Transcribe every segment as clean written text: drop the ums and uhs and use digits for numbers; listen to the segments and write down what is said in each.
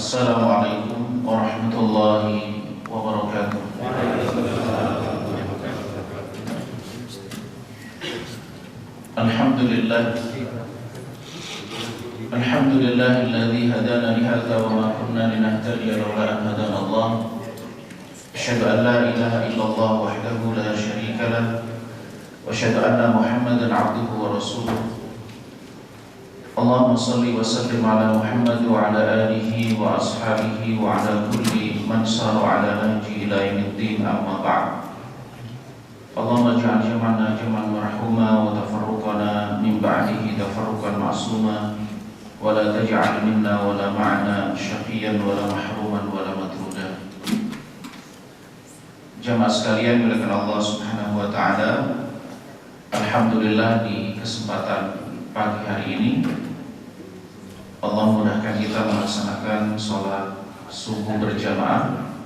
Assalamualaikum warahmatullahi wabarakatuh. Alhamdulillah. Alhamdulillahilladzi hadana li hadza wa ma kunna linahtadiya laula an hadana Allah. Asyhadu an la ilaha illallah wahdahu la syarika lah wa asyhadu anna Muhammadan 'abduhu wa rasuluh. Allahumma salli wa sallim ala Muhammad wa ala alihi wa ashabihi wa ala kulli man sara ala nahji ila yaumiddin, amma ba'd. Allahumma ij'al jam'ana jam'an marhuma wa tafarruqana min ba'dihi tafarruqan ma'suma wa la taj'al minna wa la ma'ana syaqiyan wa la mahruman wa la matruda. Jamaah sekalian dimuliakan Allah Subhanahu wa taala. Alhamdulillah, di kesempatan pagi hari ini Allah mudahkan kita melaksanakan sholat subuh berjamaah.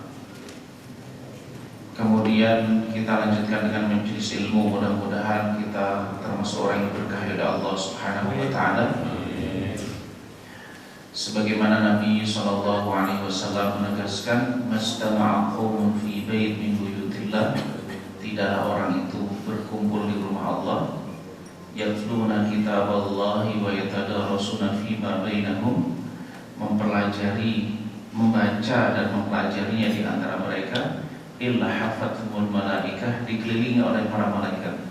Kemudian kita lanjutkan dengan majelis ilmu. Mudah-mudahan kita termasuk orang yang berkah oleh Allah Subhanahu wa taala. Sebagaimana Nabi SAW menegaskan, "Mastama'a qaumun fi bait min buyutillah." Tidaklah orang itu berkumpul di rumah Allah, yatluna kitaballahi wa yatadarasuna fima bainahum, mempelajari, membaca dan mempelajarinya di antara mereka, illa hafathumul malaikah, dikelilingi oleh para malaikat,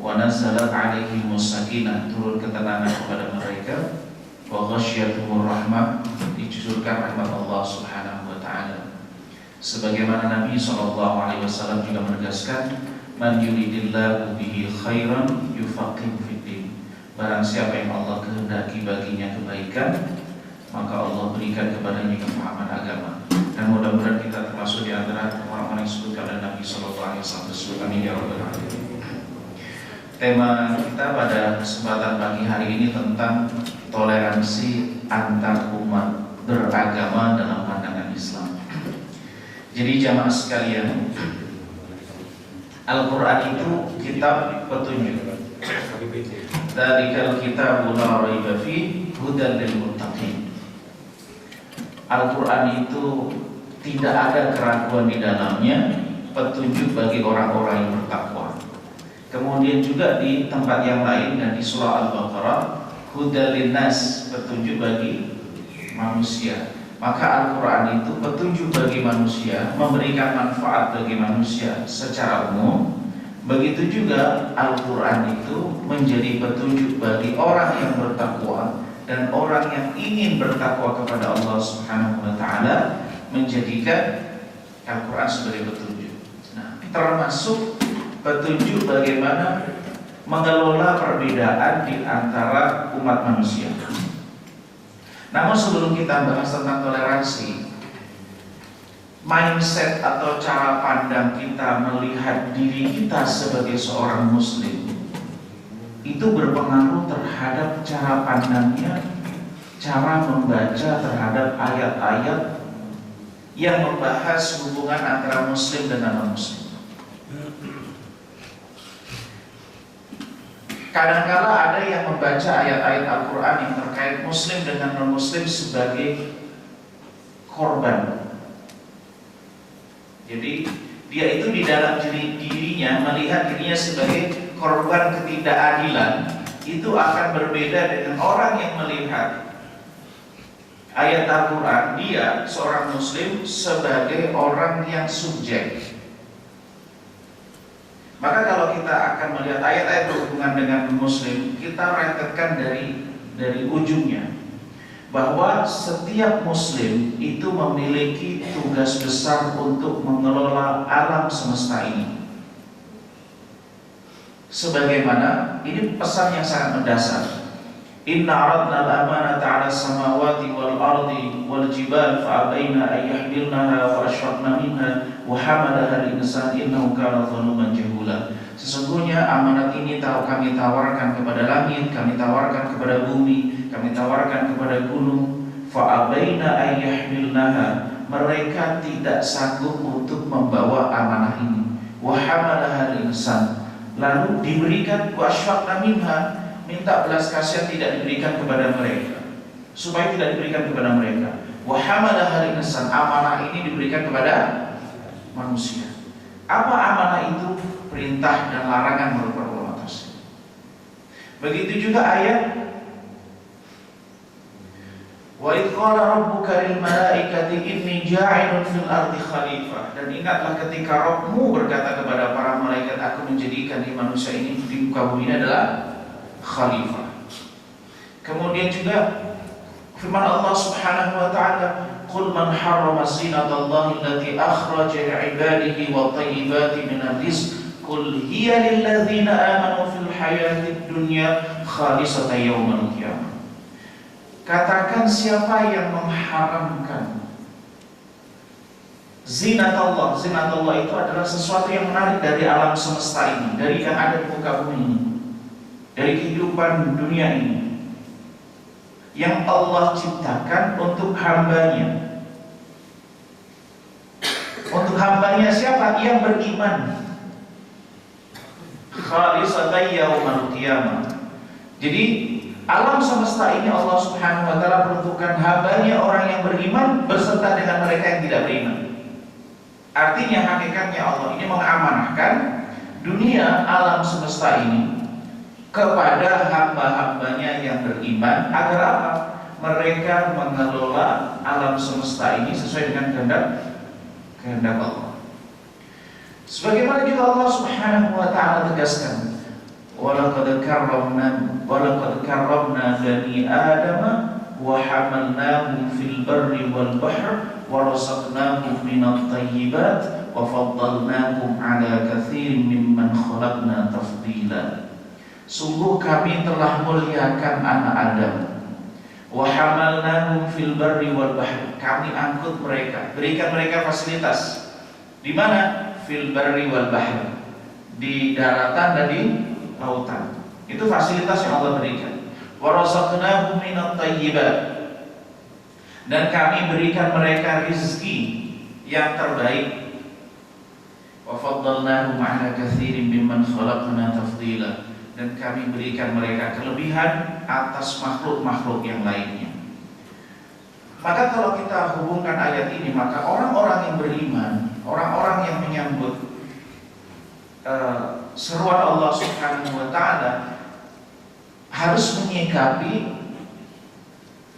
wa nazalat alaihimus sakinah, turun ketenangan kepada mereka, wa ghasyiyatuhur rahmah, dicurahkan rahmat Allah Subhanahu wa taala. Sebagaimana Nabi SAW juga menegaskan, man yuridillahu bihi khairan yufaqihu fiddin. Barang siapa yang Allah kehendaki baginya kebaikan, maka Allah berikan kepadanya kefahaman agama. Dan mudah-mudahan kita termasuk di antara orang-orang yang disebutkan oleh Nabi SAW. Amin ya rabbal alamin. Tema kita pada kesempatan pagi hari ini tentang toleransi antar umat beragama dalam pandangan Islam. Jadi jamaah sekalian, Al-Quran itu kitab petunjuk. Dzalikal kitabu la raiba fihi hudan lil muttaqin. Al-Quran itu tidak ada keraguan di dalamnya, petunjuk bagi orang-orang yang bertakwa. Kemudian juga di tempat yang lain dan di surah Al-Baqarah, hudan linnas, petunjuk bagi manusia. Maka Al-Quran itu petunjuk bagi manusia, memberikan manfaat bagi manusia secara umum. Begitu juga Al-Quran itu menjadi petunjuk bagi orang yang bertakwa dan orang yang ingin bertakwa kepada Allah Subhanahu wa taala, menjadikan Al-Quran sebagai petunjuk. Nah, termasuk petunjuk bagaimana mengelola perbedaan di antara umat manusia. Namun sebelum kita bahas tentang toleransi, mindset atau cara pandang kita melihat diri kita sebagai seorang muslim itu berpengaruh terhadap cara pandangnya, cara membaca terhadap ayat-ayat yang membahas hubungan antara muslim dan non-muslim. Kadang-kala ada yang membaca ayat-ayat Al-Quran yang terkait muslim dengan non-muslim sebagai korban. Jadi dia itu di dalam dirinya melihat dirinya sebagai korban ketidakadilan. Itu akan berbeda dengan orang yang melihat ayat Al-Quran, dia seorang muslim sebagai orang yang subjek. Maka kalau kita akan melihat ayat-ayat berhubungan dengan muslim, kita rentetkan dari ujungnya, bahwa setiap muslim itu memiliki tugas besar untuk mengelola alam semesta ini. Sebagaimana ini pesan yang sangat mendasar. Inna aradna al-amanata 'ala samawati wal ardi wal jibal fa abaina an yahmilnaha wa ashfaqna minha wa hamalaha al-insan innahu kana zaluman jahula. Sesungguhnya amanat ini kami tawarkan kepada langit, kami tawarkan kepada bumi, kami tawarkan kepada gunung. Fa abaina an yahmilnaha, mereka tidak sanggup untuk membawa amanah ini. Wa hamalaha al-insan, lalu diberikan wa ashfaqna minha, minta belas kasihan tidak diberikan kepada mereka, supaya tidak diberikan kepada mereka. Wa hamalaha al-insan, amanah ini diberikan kepada manusia. Apa amanah itu? Perintah dan larangan menurut para ulama tafsir. Begitu juga ayat wa idh qala rabbuka lil malaikati inni ja'ilun fil ardi khalifah. Dan ingatlah ketika Rabbmu berkata kepada para malaikat, aku menjadikan di manusia ini di muka bumi ini adalah khalifah. Kemudian juga firman Allah Subhanahu wa taala, qul man harrama zinatallahi allati akhraja li'ibadihi wa thayyibati minar rizq qul hiya lil ladzina amanu fil hayatid dunya khalisatan yaumal qiyamah. Katakan, siapa yang mengharamkan zinatullah. Zinatullah itu adalah sesuatu yang menarik dari alam semesta ini, dari yang ada di muka bumi ini, dari kehidupan dunia ini, yang Allah ciptakan untuk hambanya. Untuk hambanya siapa? Yang beriman. Khalisatan yaumal qiyamah. Jadi alam semesta ini Allah Subhanahu wa taala peruntukkan hambanya orang yang beriman berserta dengan mereka yang tidak beriman. Artinya hakikatnya Allah ini mengamanahkan dunia alam semesta ini kepada hamba-hambanya yang beriman agar apa? Mereka mengelola alam semesta ini sesuai dengan kehendak Allah. Sebagaimana juga Allah Subhanahu wa taala tegaskan, walaqad karramna bani adama wa hamalnahum fil barri wal bahr wa razaqnahum minat thayyibat wa faddalnahum ala katsirin mimman khalaqna tafdila. Sungguh kami telah muliakan anak Adam. Wa hamalnahum fil barri wal bahr. Kami angkut mereka, berikan mereka fasilitas. Di mana? Fil barri wal bahr. Di daratan dan di lautan. Itu fasilitas yang Allah berikan. Wa razaqnahum minat thayyibat. Dan kami berikan mereka rezeki yang terbaik. Wa faddalnahum ala katsirin mimman khalaqna tafdila. Dan kami berikan mereka kelebihan atas makhluk-makhluk yang lainnya. Maka kalau kita hubungkan ayat ini, maka orang-orang yang beriman, orang-orang yang menyambut seruan Allah Subhanahu wa taala harus menyikapi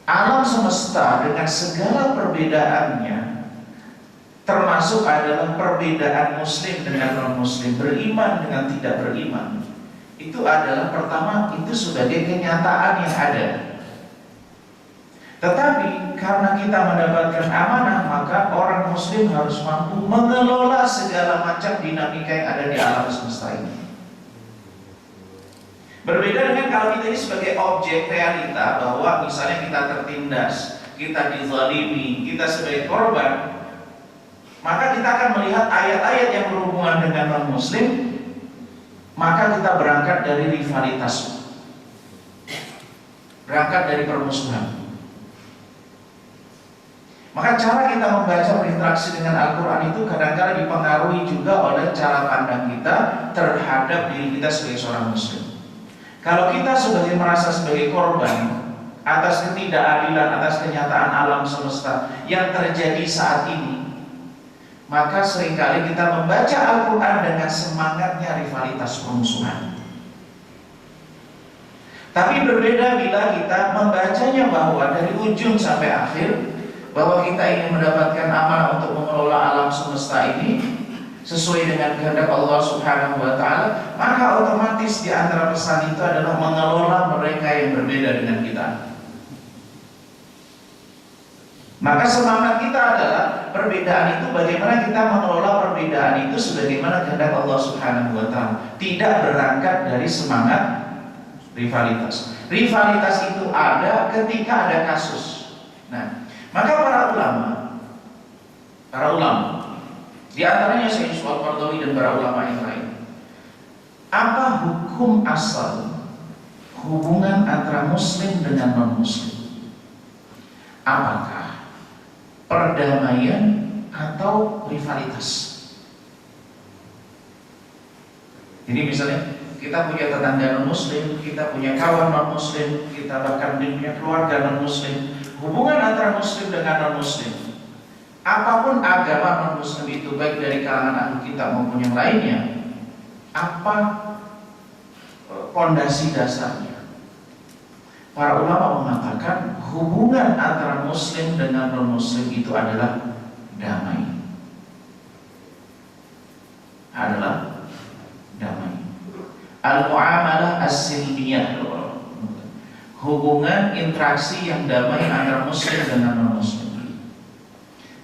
alam semesta dengan segala perbedaannya, termasuk adalah perbedaan muslim dengan non-muslim, beriman dengan tidak beriman. Itu adalah pertama, itu sebagai kenyataan yang ada. Tetapi karena kita mendapatkan amanah, maka orang muslim harus mampu mengelola segala macam dinamika yang ada di alam semesta ini. Berbeda dengan kalau kita ini sebagai objek realita, bahwa misalnya kita tertindas, kita dizalimi, kita sebagai korban, maka kita akan melihat ayat-ayat yang berhubungan dengan non-muslim, maka kita berangkat dari rivalitas, berangkat dari permusuhan. Maka cara kita membaca, berinteraksi dengan Al-Quran itu kadang-kadang dipengaruhi juga oleh cara pandang kita terhadap diri kita sebagai seorang muslim. Kalau kita merasa sebagai korban atas ketidakadilan, atas kenyataan alam semesta yang terjadi saat ini, maka seringkali kita membaca Al-Quran dengan semangatnya rivalitas permusuhan. Tapi berbeda bila kita membacanya bahwa dari ujung sampai akhir, bahwa kita ingin mendapatkan amanah untuk mengelola alam semesta ini sesuai dengan kehendak Allah Subhanahu wa taala, maka otomatis di antara pesan itu adalah mengelola mereka yang berbeda dengan kita. Maka semangat kita adalah perbedaan itu, bagaimana kita mengelola perbedaan itu sebagaimana kehendak Allah Subhanahu wa taala, tidak berangkat dari semangat rivalitas. Rivalitas itu ada ketika ada kasus. Nah, maka para ulama, di antaranya Syekh Yusuf Al-Qaradawi dan para ulama yang lain, apa hukum asal hubungan antara muslim dengan non-muslim? Apakah perdamaian atau rivalitas? Jadi misalnya kita punya tetangga non-muslim, kita punya kawan non-muslim, kita bahkan punya keluarga non-muslim. hubungan antara muslim dengan non-muslim, apapun agama non-muslim itu, baik dari kalangan ahli kitab maupun yang lainnya, apa pondasi dasarnya? Para ulama mengatakan hubungan antara muslim dengan non-muslim itu adalah damai. Adalah damai. Al-muamalah as-silmiyah, hubungan interaksi yang damai antara muslim dengan non-muslim.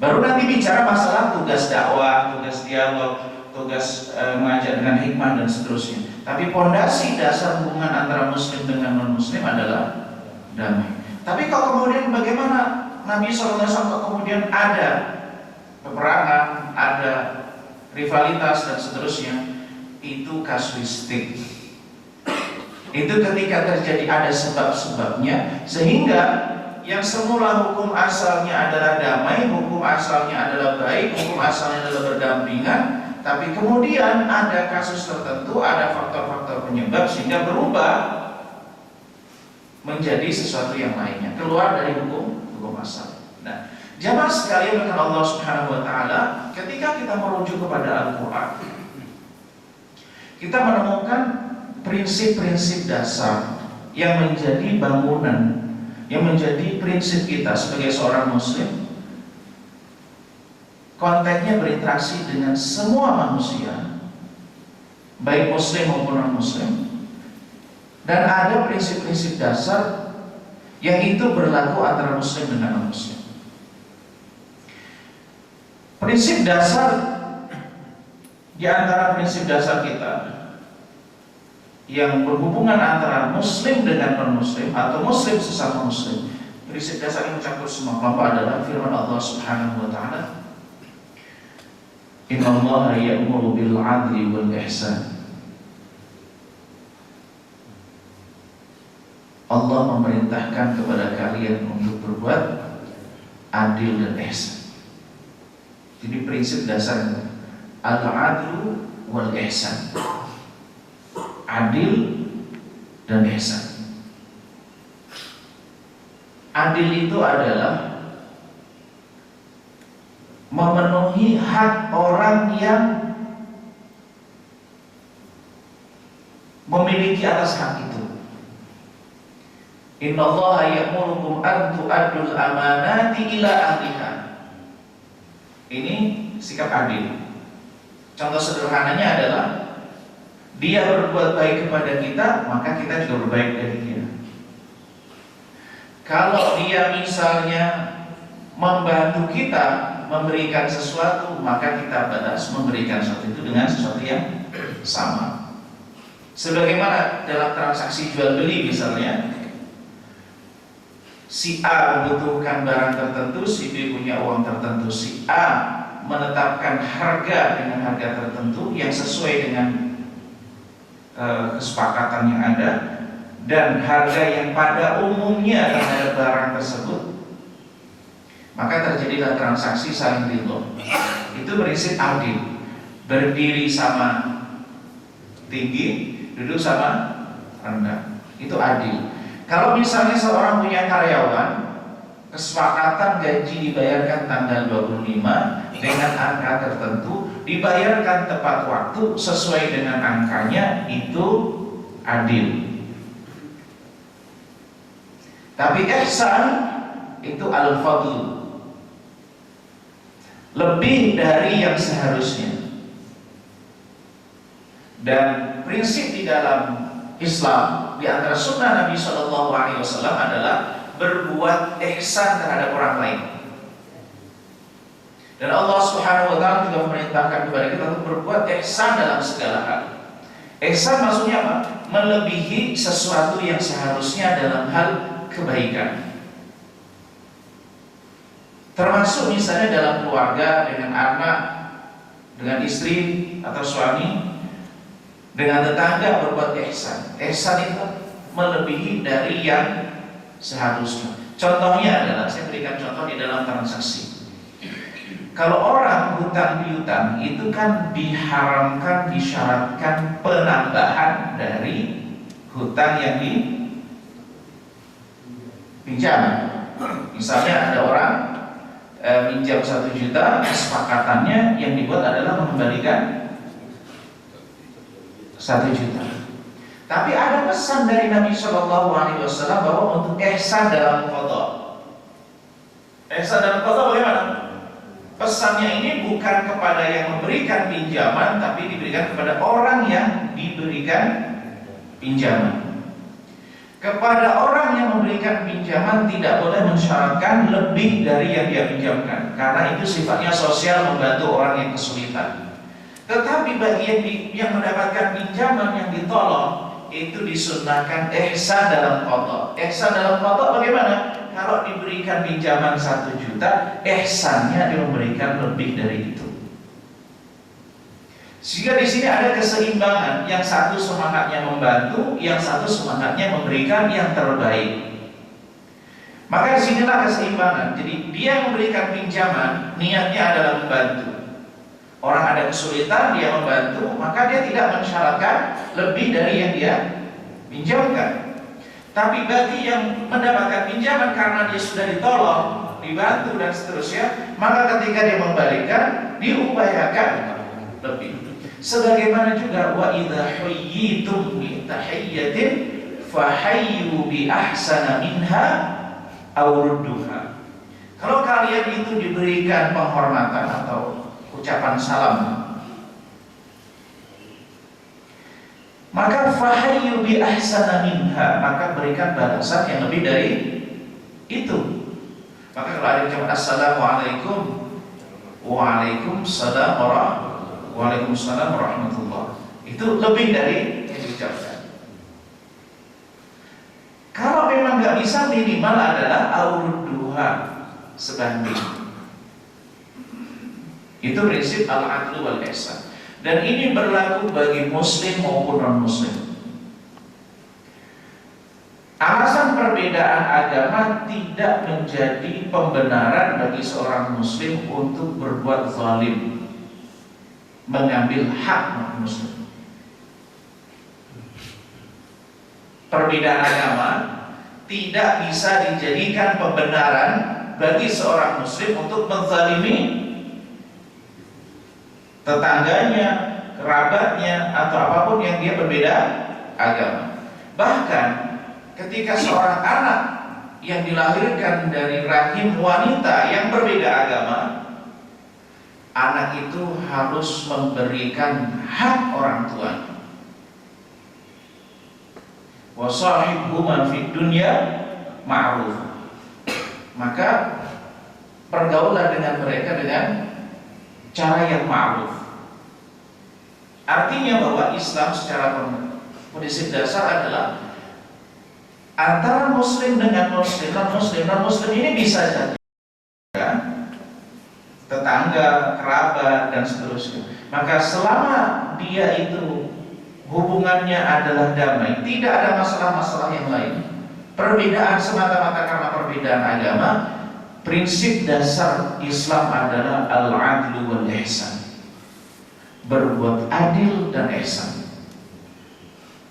Baru nanti bicara masalah tugas dakwah, tugas dialog, tugas mengajar dengan hikmah dan seterusnya. Tapi pondasi dasar hubungan antara muslim dengan non-muslim adalah damai. Tapi kalau kemudian bagaimana Nabi SAW kemudian ada peperangan, ada rivalitas dan seterusnya, itu kasuistik. Itu ketika terjadi ada sebab-sebabnya, sehingga yang semula hukum asalnya adalah damai, hukum asalnya adalah baik, hukum asalnya adalah berdampingan, tapi kemudian ada kasus tertentu, ada faktor-faktor penyebab sehingga berubah menjadi sesuatu yang lainnya, keluar dari hukum asal. Nah, jamaah sekalian dengan Allah Subhanahu wa taala, ketika kita merujuk kepada Al-Qur'an, kita menemukan prinsip-prinsip dasar yang menjadi bangunan, yang menjadi prinsip kita sebagai seorang muslim. Konteksnya berinteraksi dengan semua manusia, baik muslim maupun non-muslim. Dan ada prinsip-prinsip dasar yang itu berlaku antara muslim dengan non-muslim. Prinsip dasar di antara prinsip dasar kita yang berhubungan antara muslim dengan non-muslim atau muslim sesama muslim, prinsip dasar yang mencakup semua kelompok adalah firman Allah Subhanahu wa taala, Innallaha ya'muru bil 'adli wal ihsan. Allah memerintahkan kepada kalian untuk berbuat adil dan ihsan. Jadi prinsip dasar al-'adlu wal ihsan, adil dan ihsan. Adil itu adalah memenuhi hak orang yang memiliki atas hak itu. Innallaha ya'murukum an tu'addul amanati ila ahliha. Ini sikap adil. Contoh sederhananya adalah dia berbuat baik kepada kita, maka kita juga berbaik dari dia. Kalau dia misalnya membantu kita memberikan sesuatu, maka kita balas memberikan sesuatu itu dengan sesuatu yang sama. Sebagaimana dalam transaksi jual beli misalnya, si A membutuhkan barang tertentu, si B punya uang tertentu. Si A menetapkan harga dengan harga tertentu yang sesuai dengan kesepakatan yang ada, dan harga yang pada umumnya terhadap barang tersebut, maka terjadilah transaksi saling ridho. Itu prinsip adil. Berdiri sama tinggi, duduk sama rendah. Itu adil. Kalau misalnya seorang punya karyawan, kesepakatan gaji dibayarkan tanggal 25 dengan angka tertentu, dibayarkan tepat waktu sesuai dengan angkanya, itu adil. Tapi ihsan itu al-fadl, lebih dari yang seharusnya. Dan prinsip di dalam Islam, di antara sunnah Nabi SAW adalah berbuat ihsan terhadap orang lain. Dan Allah Subhanahu wa taala juga memerintahkan kepada kita untuk berbuat ihsan dalam segala hal. Ihsan maksudnya apa? Melebihi sesuatu yang seharusnya dalam hal kebaikan. Termasuk misalnya dalam keluarga, dengan anak, dengan istri atau suami, dengan tetangga berbuat ihsan. Ihsan itu melebihi dari yang seharusnya. Contohnya adalah, saya berikan contoh di dalam transaksi. Kalau orang hutang piutang itu kan diharamkan, disyaratkan penambahan dari hutang yang dipinjam. Misalnya ada orang minjam 1 juta, kesepakatannya yang dibuat adalah mengembalikan 1 juta. Tapi ada pesan dari Nabi Shallallahu Alaihi Wasallam bahwa untuk ihsan dalam qada. Ihsan dalam qada bagaimana? Pesannya ini bukan kepada yang memberikan pinjaman, tapi diberikan kepada orang yang diberikan pinjaman. Kepada orang yang memberikan pinjaman tidak boleh mensyaratkan lebih dari yang dia pinjamkan, karena itu sifatnya sosial, membantu orang yang kesulitan. Tetapi bagi yang mendapatkan pinjaman yang ditolong, itu disunnahkan ihsan dalam qada. Ihsan dalam qada bagaimana? Kalau diberikan pinjaman 1 juta, ihsannya dia memberikan lebih dari itu. Sehingga di sini ada keseimbangan, yang satu semangatnya membantu, yang satu semangatnya memberikan yang terbaik. Maka disinilah keseimbangan. Jadi dia memberikan pinjaman, niatnya adalah membantu. Orang ada kesulitan, dia membantu, maka dia tidak mensyaratkan lebih dari yang dia pinjamkan. Tapi bagi yang mendapatkan pinjaman karena dia sudah ditolong, dibantu dan seterusnya, maka ketika dia membalikan, diupayakan lebih. Sebagaimana juga wa idza huyyitum bi tahiyyatin fahayyu bi ahsana minha aw rudduha. Kalau kalian itu diberikan penghormatan atau ucapan salam, maka fahayyu bi ahsana minha, maka berikan balasan yang lebih dari itu. Maka kalau ada ucapan assalamualaikum, waalaikumsalam warahmatullahi, itu lebih dari yang diucapkan. Kalau memang nggak bisa, minimal adalah aurudduha, sebanding. Itu prinsip al-adlu wal ihsan. Dan ini berlaku bagi muslim maupun non-muslim. Alasan perbedaan agama tidak menjadi pembenaran bagi seorang muslim untuk berbuat zalim, mengambil hak non-muslim. Perbedaan agama tidak bisa dijadikan pembenaran bagi seorang muslim untuk menzalimi tetangganya, kerabatnya, atau apapun yang dia berbeda agama. Bahkan ketika seorang anak yang dilahirkan dari rahim wanita yang berbeda agama, anak itu harus memberikan hak orang tuanya. Wa sahibhuma fid dunya ma'ruf. Maka pergaulan dengan mereka dengan cara yang ma'ruf. Artinya bahwa Islam secara prinsip dasar adalah antara muslim dengan muslim, non-muslim ini bisa jadi tetangga, kerabat, dan seterusnya. Maka selama dia itu hubungannya adalah damai, tidak ada masalah-masalah yang lain, perbedaan semata-mata karena perbedaan agama, prinsip dasar Islam adalah al-adlu wal ihsan, berbuat adil dan ihsan.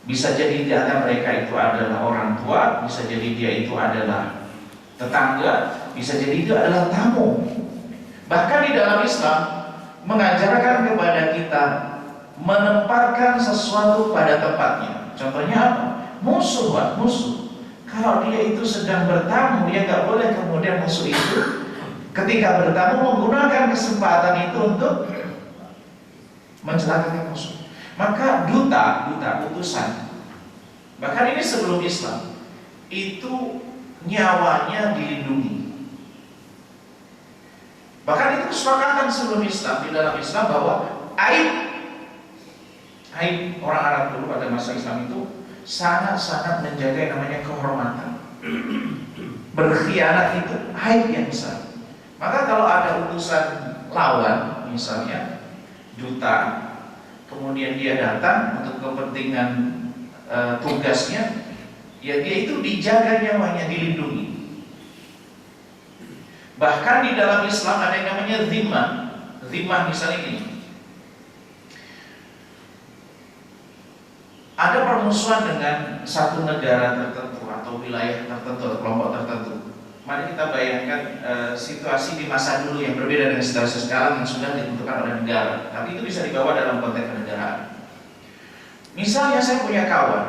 Bisa jadi di antara mereka itu adalah orang tua, bisa jadi dia itu adalah tetangga, bisa jadi itu adalah tamu. Bahkan di dalam Islam mengajarkan kepada kita menempatkan sesuatu pada tempatnya. Contohnya apa? Musuh. Kalau dia itu sedang bertamu, ya nggak boleh kemudian musuh itu ketika bertamu menggunakan kesempatan itu untuk mencelakakan musuh. Maka duta utusan, bahkan ini sebelum Islam, itu nyawanya dilindungi. Bahkan itu kesepakatan sebelum Islam, di dalam Islam, bahwa aib orang Arab dulu pada masa Islam itu sangat-sangat menjaga yang namanya kehormatan. Berkhianat itu aib yang besar. Maka kalau ada utusan lawan, misalnya duta, kemudian dia datang untuk kepentingan tugasnya, ya dia itu dijaga nyawanya, dilindungi. Bahkan di dalam Islam ada yang namanya zimmah. Zimmah misalnya ini, ada permusuhan dengan satu negara tertentu atau wilayah tertentu atau kelompok tertentu, Mari kita bayangkan situasi di masa dulu yang berbeda dengan situasi sekarang yang sudah ditentukan oleh negara. Tapi itu bisa dibawa dalam konteks kenegaraan. Misalnya saya punya kawan,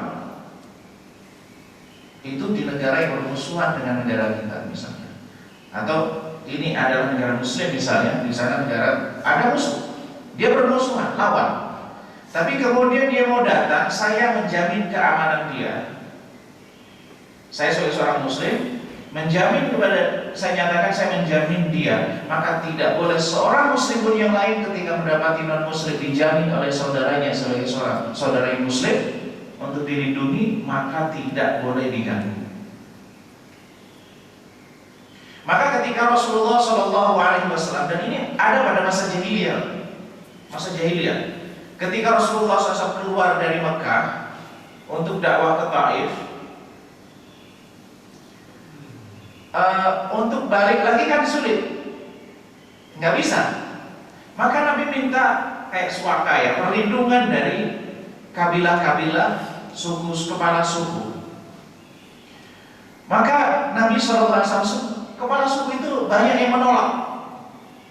itu di negara yang bermusuhan dengan negara kita misalnya. Atau ini adalah negara Muslim misalnya, di sana negara ada musuh, dia bermusuhan, lawan. Tapi kemudian dia mau datang, saya menjamin keamanan dia. Saya sebagai seorang Muslim menjamin kepada, saya nyatakan saya menjamin dia, maka tidak boleh seorang Muslim pun yang lain ketika mendapati non Muslim dijamin oleh saudaranya sebagai seorang saudara yang Muslim untuk dilindungi, maka tidak boleh diganggu. Maka ketika Rasulullah SAW, dan ini ada pada masa jahiliyah, ketika Rasulullah SAW keluar dari Mekah untuk dakwah ke Taif, untuk balik lagi kan sulit, nggak bisa. Maka Nabi minta kayak suaka ya, perlindungan dari kabilah-kabilah, suku, kepala suku. Maka Nabi SAW, kepala suku itu banyak yang menolak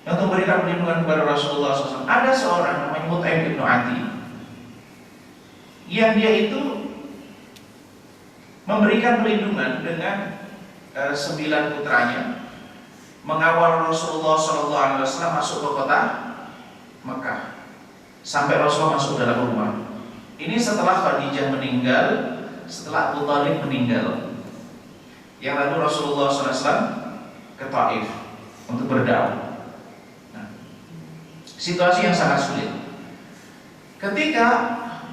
untuk memberikan perlindungan kepada Rasulullah SAW. Ada seorang namanya Mut'im bin Adi, yang dia itu memberikan perlindungan dengan 9 putranya, mengawal Rasulullah SAW masuk ke kota Mekah sampai Rasulullah masuk dalam rumah. Ini setelah Khadijah meninggal, setelah Abu Thalib meninggal, yang lalu Rasulullah SAW ke Taif untuk berdakwah. Nah, situasi yang sangat sulit. Ketika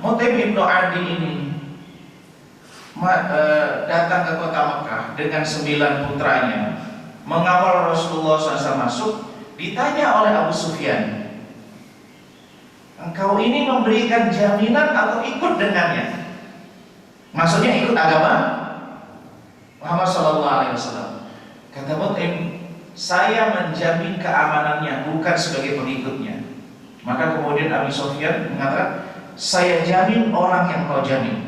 Mut'im bin Adi ini datang ke kota Mekah dengan 9 putranya, mengawal Rasulullah SAW masuk, ditanya oleh Abu Sufyan, engkau ini memberikan jaminan atau ikut dengannya? Maksudnya ikut agama Muhammad SAW. Kata Mut'im, saya menjamin keamanannya, bukan sebagai pengikutnya. Maka kemudian Abu Sufyan mengatakan, saya jamin orang yang kau jamin.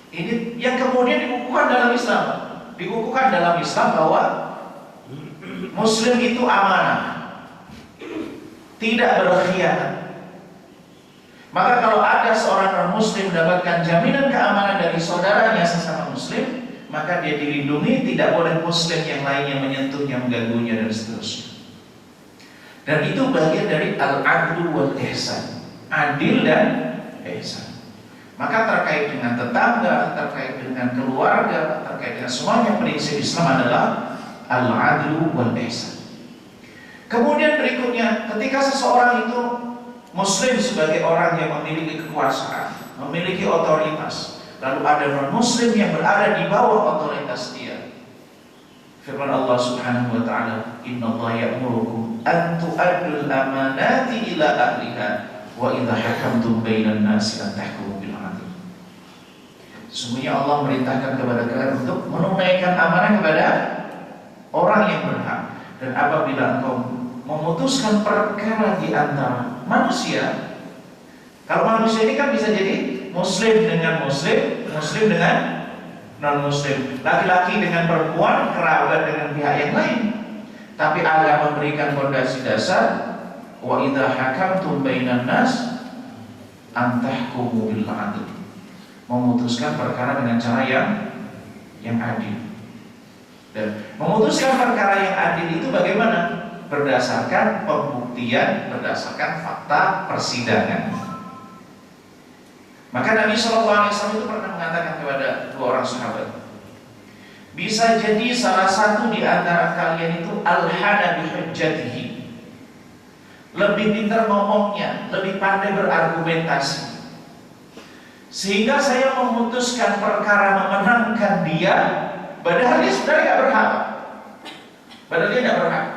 Ini yang kemudian dikukuhkan dalam Islam. Dikukuhkan dalam Islam bahwa Muslim itu amanah, tidak berkhianat. Maka kalau ada seorang non-Muslim mendapatkan jaminan keamanan dari saudaranya sesama Muslim, maka dia dilindungi, tidak boleh Muslim yang lainnya menyentuhnya, mengganggunya, dan seterusnya. Dan itu bagian dari al-adlu wal ihsan, adil dan ihsan. Maka terkait dengan tetangga, terkait dengan keluarga, terkait dengan semuanya, prinsip Islam adalah al-adlu wal ihsan. Kemudian berikutnya, ketika seseorang itu Muslim sebagai orang yang memiliki kekuasaan, memiliki otoritas, lalu ada non-Muslim yang berada di bawah otoritas dia, firman Allah Subhanahu wa ta'ala, innallaha ya'murukum an tu'addul amanati ila ahliha wa idza hakamtum bainan nasi an tahkumu bil 'adl. Sesungguhnya Allah merintahkan kepada kalian untuk menunaikan amanah kepada orang yang berhak, dan apabila engkau memutuskan perkara di antara manusia, kalau manusia ini kan bisa jadi Muslim dengan Muslim, Muslim dengan non-Muslim, laki-laki dengan perempuan, kerabat dengan pihak yang lain. Tapi agama memberikan fondasi dasar, wa idza hakamtum bainan nas an tahkumu bil 'adl, memutuskan perkara dengan cara yang adil. Dan memutuskan perkara yang adil itu bagaimana? Berdasarkan pembuktian, berdasarkan fakta persidangan. Maka Nabi SAW itu pernah mengatakan kepada 2 orang sahabat, bisa jadi salah satu di antara kalian itu al-hana bi hujjatihi, lebih pintar ngomongnya, lebih pandai berargumentasi, sehingga saya memutuskan perkara memenangkan dia, padahal dia sebenarnya tidak berhak. Padahal dia tidak berhak.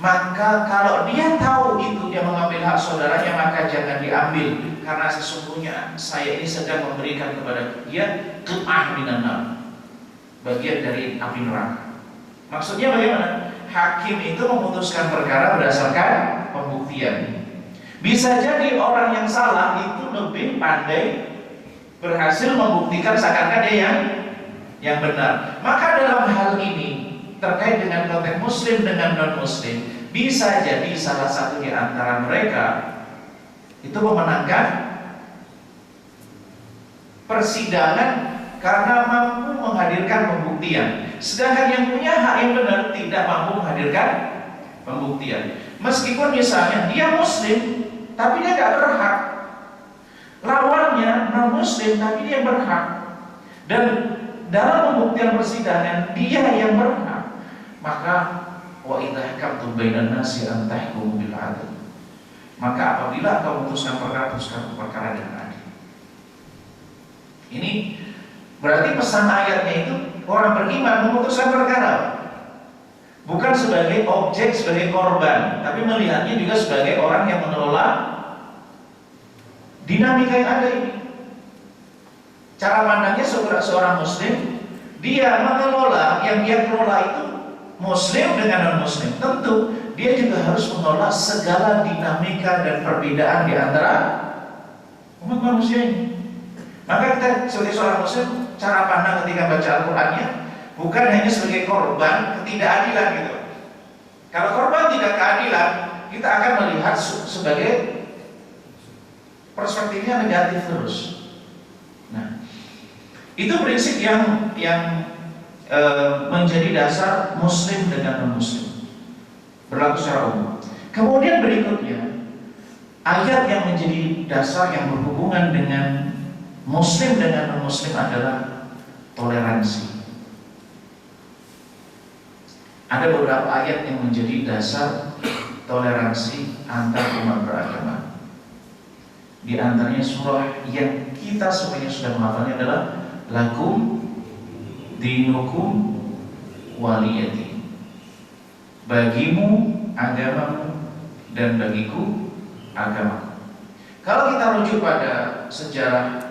Maka kalau dia tahu itu dia mengambil hak saudaranya, maka jangan diambil, karena sesungguhnya saya ini sedang memberikan kepada dia qit'ah minan nar, bagian dari api neraka. Maksudnya bagaimana? Hakim itu memutuskan perkara berdasarkan pembuktian. Bisa jadi orang yang salah itu lebih pandai berhasil membuktikan seakan-akan dia yang benar. Maka dalam hal ini terkait dengan konteks muslim dengan non-muslim, bisa jadi salah satu di antara mereka itu memenangkan persidangan karena mampu menghadirkan pembuktian, sedangkan yang punya hak yang benar tidak mampu menghadirkan pembuktian. Meskipun misalnya dia muslim tapi dia gak berhak, lawannya non-muslim tapi dia berhak, dan dalam pembuktian persidangan dia yang berhak, maka wa idza hakamtum bainan nasi an tahkumu bil adl, maka apabila kau memutuskan perkara dengan adil. Ini berarti pesan ayatnya itu orang beriman memutuskan perkara bukan sebagai objek, sebagai korban, tapi melihatnya juga sebagai orang yang mengelola dinamika yang ada ini. Cara pandangnya seorang muslim, dia mengelola, yang dia kelola itu muslim dengan non-muslim. Tentu dia juga harus mengelola segala dinamika dan perbedaan di antara umat manusia ini. Maka kita sebagai seorang muslim, cara pandang ketika baca Al-Qur'annya bukan hanya sebagai korban ketidakadilan gitu. Kalau korban tidak keadilan, kita akan melihat sebagai perspektifnya negatif terus. Nah, itu prinsip yang menjadi dasar muslim dengan non-muslim, berlaku secara umum. Kemudian berikutnya, ayat yang menjadi dasar yang berhubungan dengan muslim dengan non-muslim adalah toleransi. Ada beberapa ayat yang menjadi dasar toleransi antar umat beragama. Di antaranya surah yang kita semuanya sudah menghafalnya adalah lakum dinukum waliyati, bagimu agamamu dan bagiku agamaku. Kalau kita rujuk pada sejarah,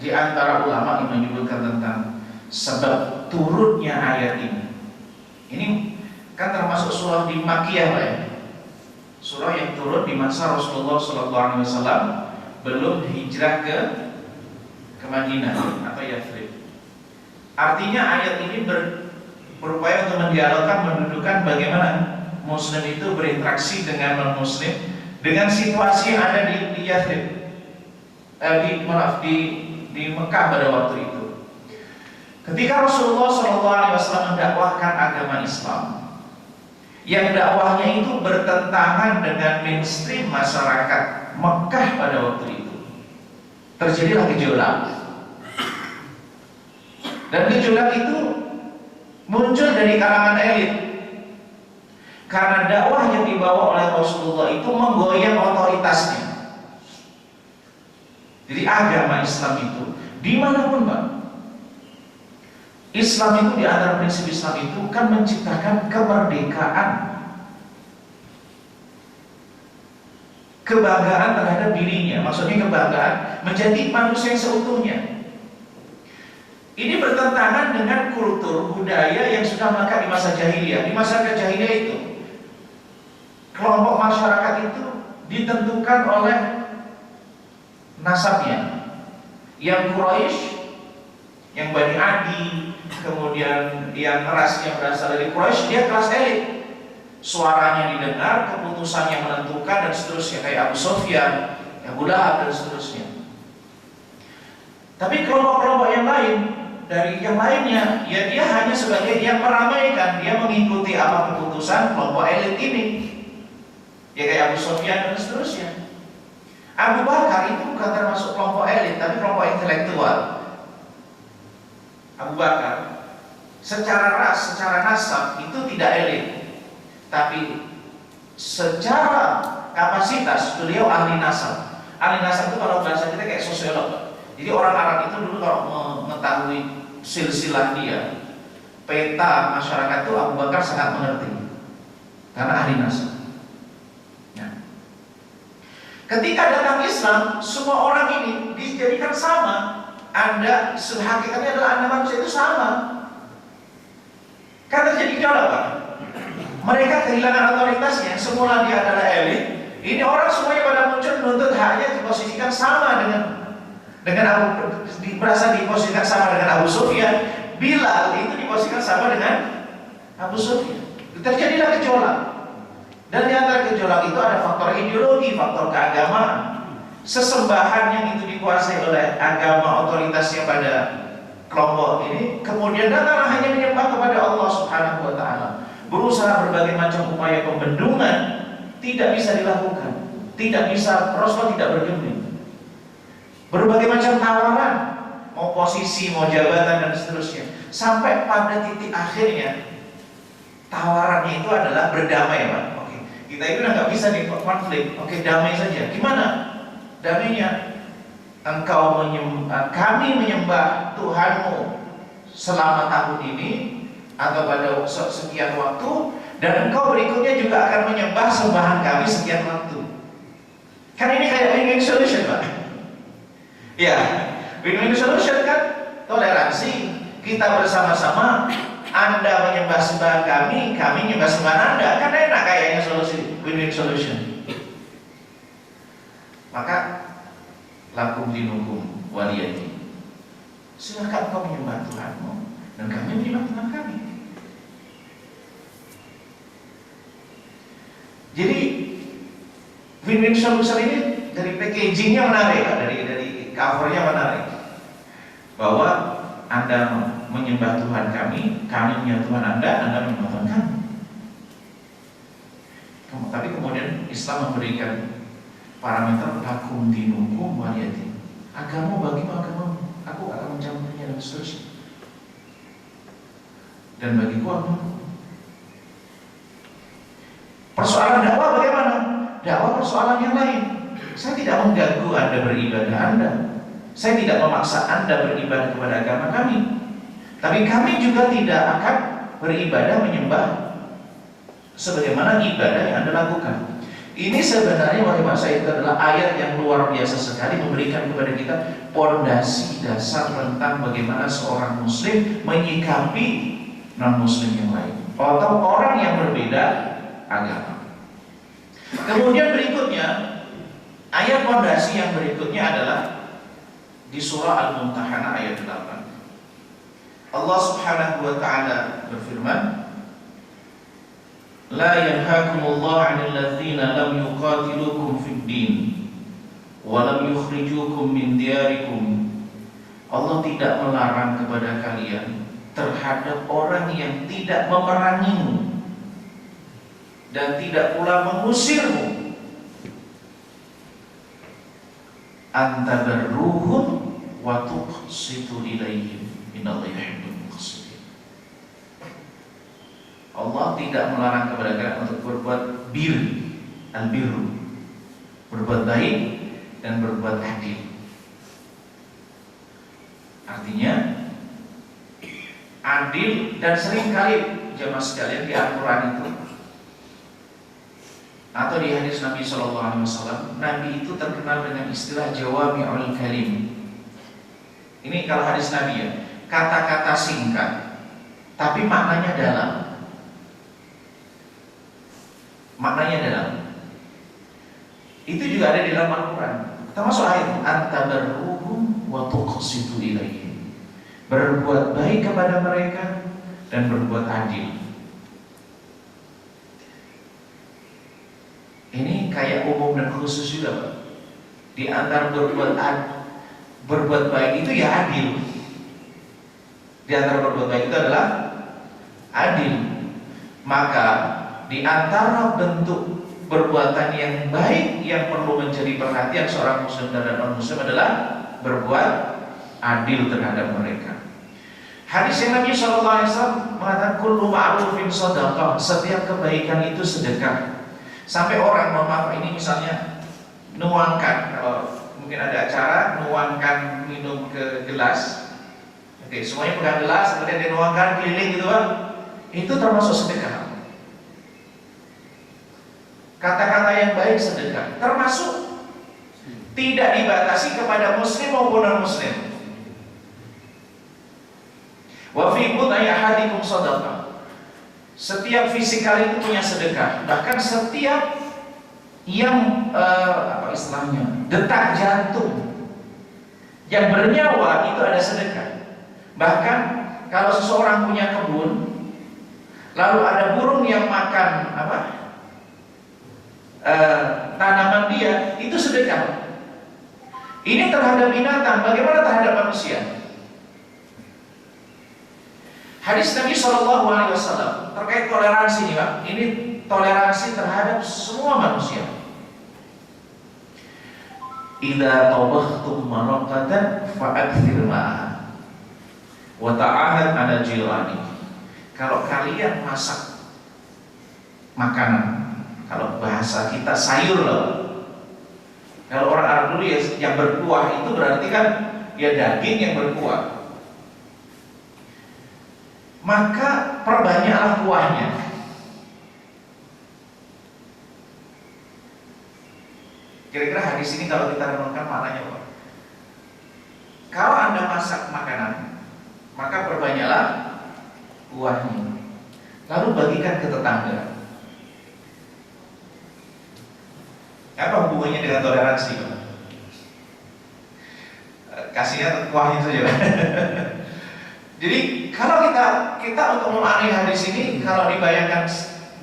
di antara ulama yang menyebutkan tentang sebab turunnya ayat ini kan termasuk surah di Makkiyah, Pak ya? Surah yang turun di masa Rasulullah SAW belum hijrah ke Madinah atau Yathrib. Artinya ayat ini berupaya untuk mendialogkan, menunjukkan bagaimana muslim itu berinteraksi dengan non-muslim dengan situasi yang ada di Yathrib, di Mekah pada waktu itu. Ketika Rasulullah SAW mendakwahkan agama Islam, yang dakwahnya itu bertentangan dengan mainstream masyarakat Mekah pada waktu itu, terjadilah gejolak. Dan gejolak itu muncul dari kalangan elit, karena dakwah yang dibawa oleh Rasulullah itu menggoyang otoritasnya. Jadi agama Islam itu dimanapun, Pak, Islam itu, di antara prinsip Islam itu kan menciptakan kemerdekaan, kebanggaan terhadap dirinya. Maksudnya kebanggaan menjadi manusia yang seutuhnya. Ini bertentangan dengan kultur budaya yang sudah melekat di masa jahiliyah. Di masa jahiliyah itu kelompok masyarakat itu ditentukan oleh nasabnya. Yang Quraisy, yang Bani Adi, kemudian yang rasnya berasal dari Quraisy, dia kelas elit. Suaranya didengar, keputusannya menentukan dan seterusnya, kayak Abu Sufyan, Abu Lahab dan seterusnya. Tapi kelompok-kelompok yang lain, dari yang lainnya, ya dia hanya sebagai yang meramaikan, dia mengikuti apa keputusan kelompok elit ini. Ya kayak Abu Sufyan dan seterusnya. Abu Bakar itu bukan termasuk kelompok elit, tapi kelompok intelektual. Abu Bakar secara ras, secara nasab itu tidak elit, tapi secara kapasitas beliau ahli nasab. Ahli nasab itu kalau bahasa kita kayak sosiolog. Jadi orang Arab itu dulu kalau mengetahui silsilah dia, peta masyarakat itu, Abu Bakar sangat mengerti karena ahli nasab. Ya. Ketika datang Islam, semua orang ini dijadikan sama. Anda, hakikatnya adalah Anda manusia itu sama. Kan terjadi gejolak, Pak. Mereka kehilangan otoritasnya. Semula dia adalah elit. Ini orang semuanya pada muncul menuntut haknya diposisikan sama Merasa diposisikan sama dengan Abu Sufyan. Bilal itu diposisikan sama dengan Abu Sufyan. Terjadilah gejolak. Dan di antara gejolak itu ada faktor ideologi, faktor keagamaan. Sesembahan yang itu dikuasai oleh agama otoritasnya pada kelompok ini, kemudian datanglah hanya menyembah kepada Allah Subhanahu wa Ta'ala. Berusaha berbagai macam upaya pembendungan, tidak bisa dilakukan, tidak bisa, Rasulullah tidak bergeming. Berbagai macam tawaran, mau posisi, mau jabatan dan seterusnya, sampai pada titik akhirnya tawarannya itu adalah berdamai, Pak. Oke, kita itu udah nggak bisa nih konflik. Oke, damai saja. Gimana damainya? Kami menyembah Tuhanmu selama tahun ini atau pada sekian waktu, dan engkau berikutnya juga akan menyembah sembahan kami sekian waktu. Kan ini kayak win-win solution, Pak. Ya, win-win solution kan, toleransi, kita bersama-sama, Anda menyembah sembahan kami menyembah sembahan Anda. Kan enak kayaknya solusi, win-win solution. Maka lakum dinukum waliyadin. Silakan kau menyembah Tuhanmu dan kami menyembah Tuhan kami. Jadi win-win solution ini dari packagingnya menarik, dari covernya menarik. Bahwa Anda menyembah Tuhan kami menyembah Tuhan Anda menyembah Tuhan kami. Tapi kemudian Islam memberikan parameter lakum dinukum waliyadin. Agama bagimu agamamu, aku akan mencampurnya dan seterusnya. Dan bagiku agamaku. Persoalan dakwah bagaimana? Dakwah persoalan yang lain. Saya tidak mengganggu Anda beribadah Anda. Saya tidak memaksa Anda beribadah kepada agama kami. Tapi kami juga tidak akan beribadah menyembah sebagaimana ibadah yang Anda lakukan. Ini sebenarnya wahai masa itu adalah ayat yang luar biasa sekali, memberikan kepada kita pondasi dasar tentang bagaimana seorang muslim menyikapi non-muslim yang lain atau orang yang berbeda agama. Kemudian berikutnya, ayat pondasi yang berikutnya adalah di surah Al-Mumtahanah ayat 8. Allah Subhanahu wa Ta'ala berfirman, La yanhakumullahu 'anil ladzina lam yuqatilukum fid din wa lam yukhrijukum min diyarikum. Allah tidak melarang kepada kalian terhadap orang yang tidak memerangimu dan tidak pula mengusirmu. Antabarruhum wa tuqsitu ilaihim innallaha yuhibbul muqsitin. Allah tidak melarang kepada kalian untuk berbuat al-birru, berbuat baik dan berbuat adil. Artinya adil, dan seringkali jemaah sekalian di Al-Quran itu atau di hadis Nabi SAW, Nabi itu terkenal dengan istilah jawami'ul kalim. Ini kalau hadis Nabi ya, kata-kata singkat tapi maknanya dalam. Maknanya dalam. Itu juga ada di dalam Al-Quran. Termasuk ayat antabarruhum wa tuqsitu ilaihim. Berbuat baik kepada mereka dan berbuat adil. Ini kayak umum dan khusus juga, Pak. Di antara berbuat baik itu ya adil. Di antara berbuat baik itu adalah adil. Maka di antara bentuk perbuatan yang baik yang perlu menjadi perhatian seorang muslim dan non-muslim adalah berbuat adil terhadap mereka. Hadis yang Nabi SAW mengatakan kullu ma'rufin shadaqah, setiap kebaikan itu sedekah. Sampai orang, mohon maaf, ini misalnya nuangkan, kalau mungkin ada acara nuangkan minum ke gelas. Oke, semuanya pegang gelas, kemudian dinuangkan keliling gitu, Pak. Itu termasuk sedekah. Kata-kata yang baik sedekah, termasuk tidak dibatasi kepada muslim maupun non-muslim. Wa fi bud'i ahadikum shadaqah. Setiap fisikal itu punya sedekah. Bahkan setiap yang apa istilahnya, detak jantung Yang bernyawa itu ada sedekah. Bahkan kalau seseorang punya kebun, lalu ada burung yang makan tanaman dia, itu sedekah. Ini terhadap binatang, bagaimana terhadap manusia? Hadis Nabi SAW terkait toleransi nih Pak. Ini toleransi terhadap semua manusia. Idza tabakhtum maraqatan fa'akthir ma'aha wa ta'ahad 'ala jirani. Kalau kalian masak makanan, kalau bahasa kita sayur loh. Kalau orang Arab dulu ya, yang berkuah itu berarti kan ya daging yang berkuah. Maka perbanyaklah kuahnya. Kira-kira hadis ini kalau kita renungkan maknanya apa? Kalau Anda masak makanan, maka perbanyaklah kuahnya. Lalu bagikan ke tetangga. Apa hubungannya dengan toleransi, Pak? Kasihnya kuahnya saja. Jadi kalau kita untuk memahami hadis ini, kalau dibayangkan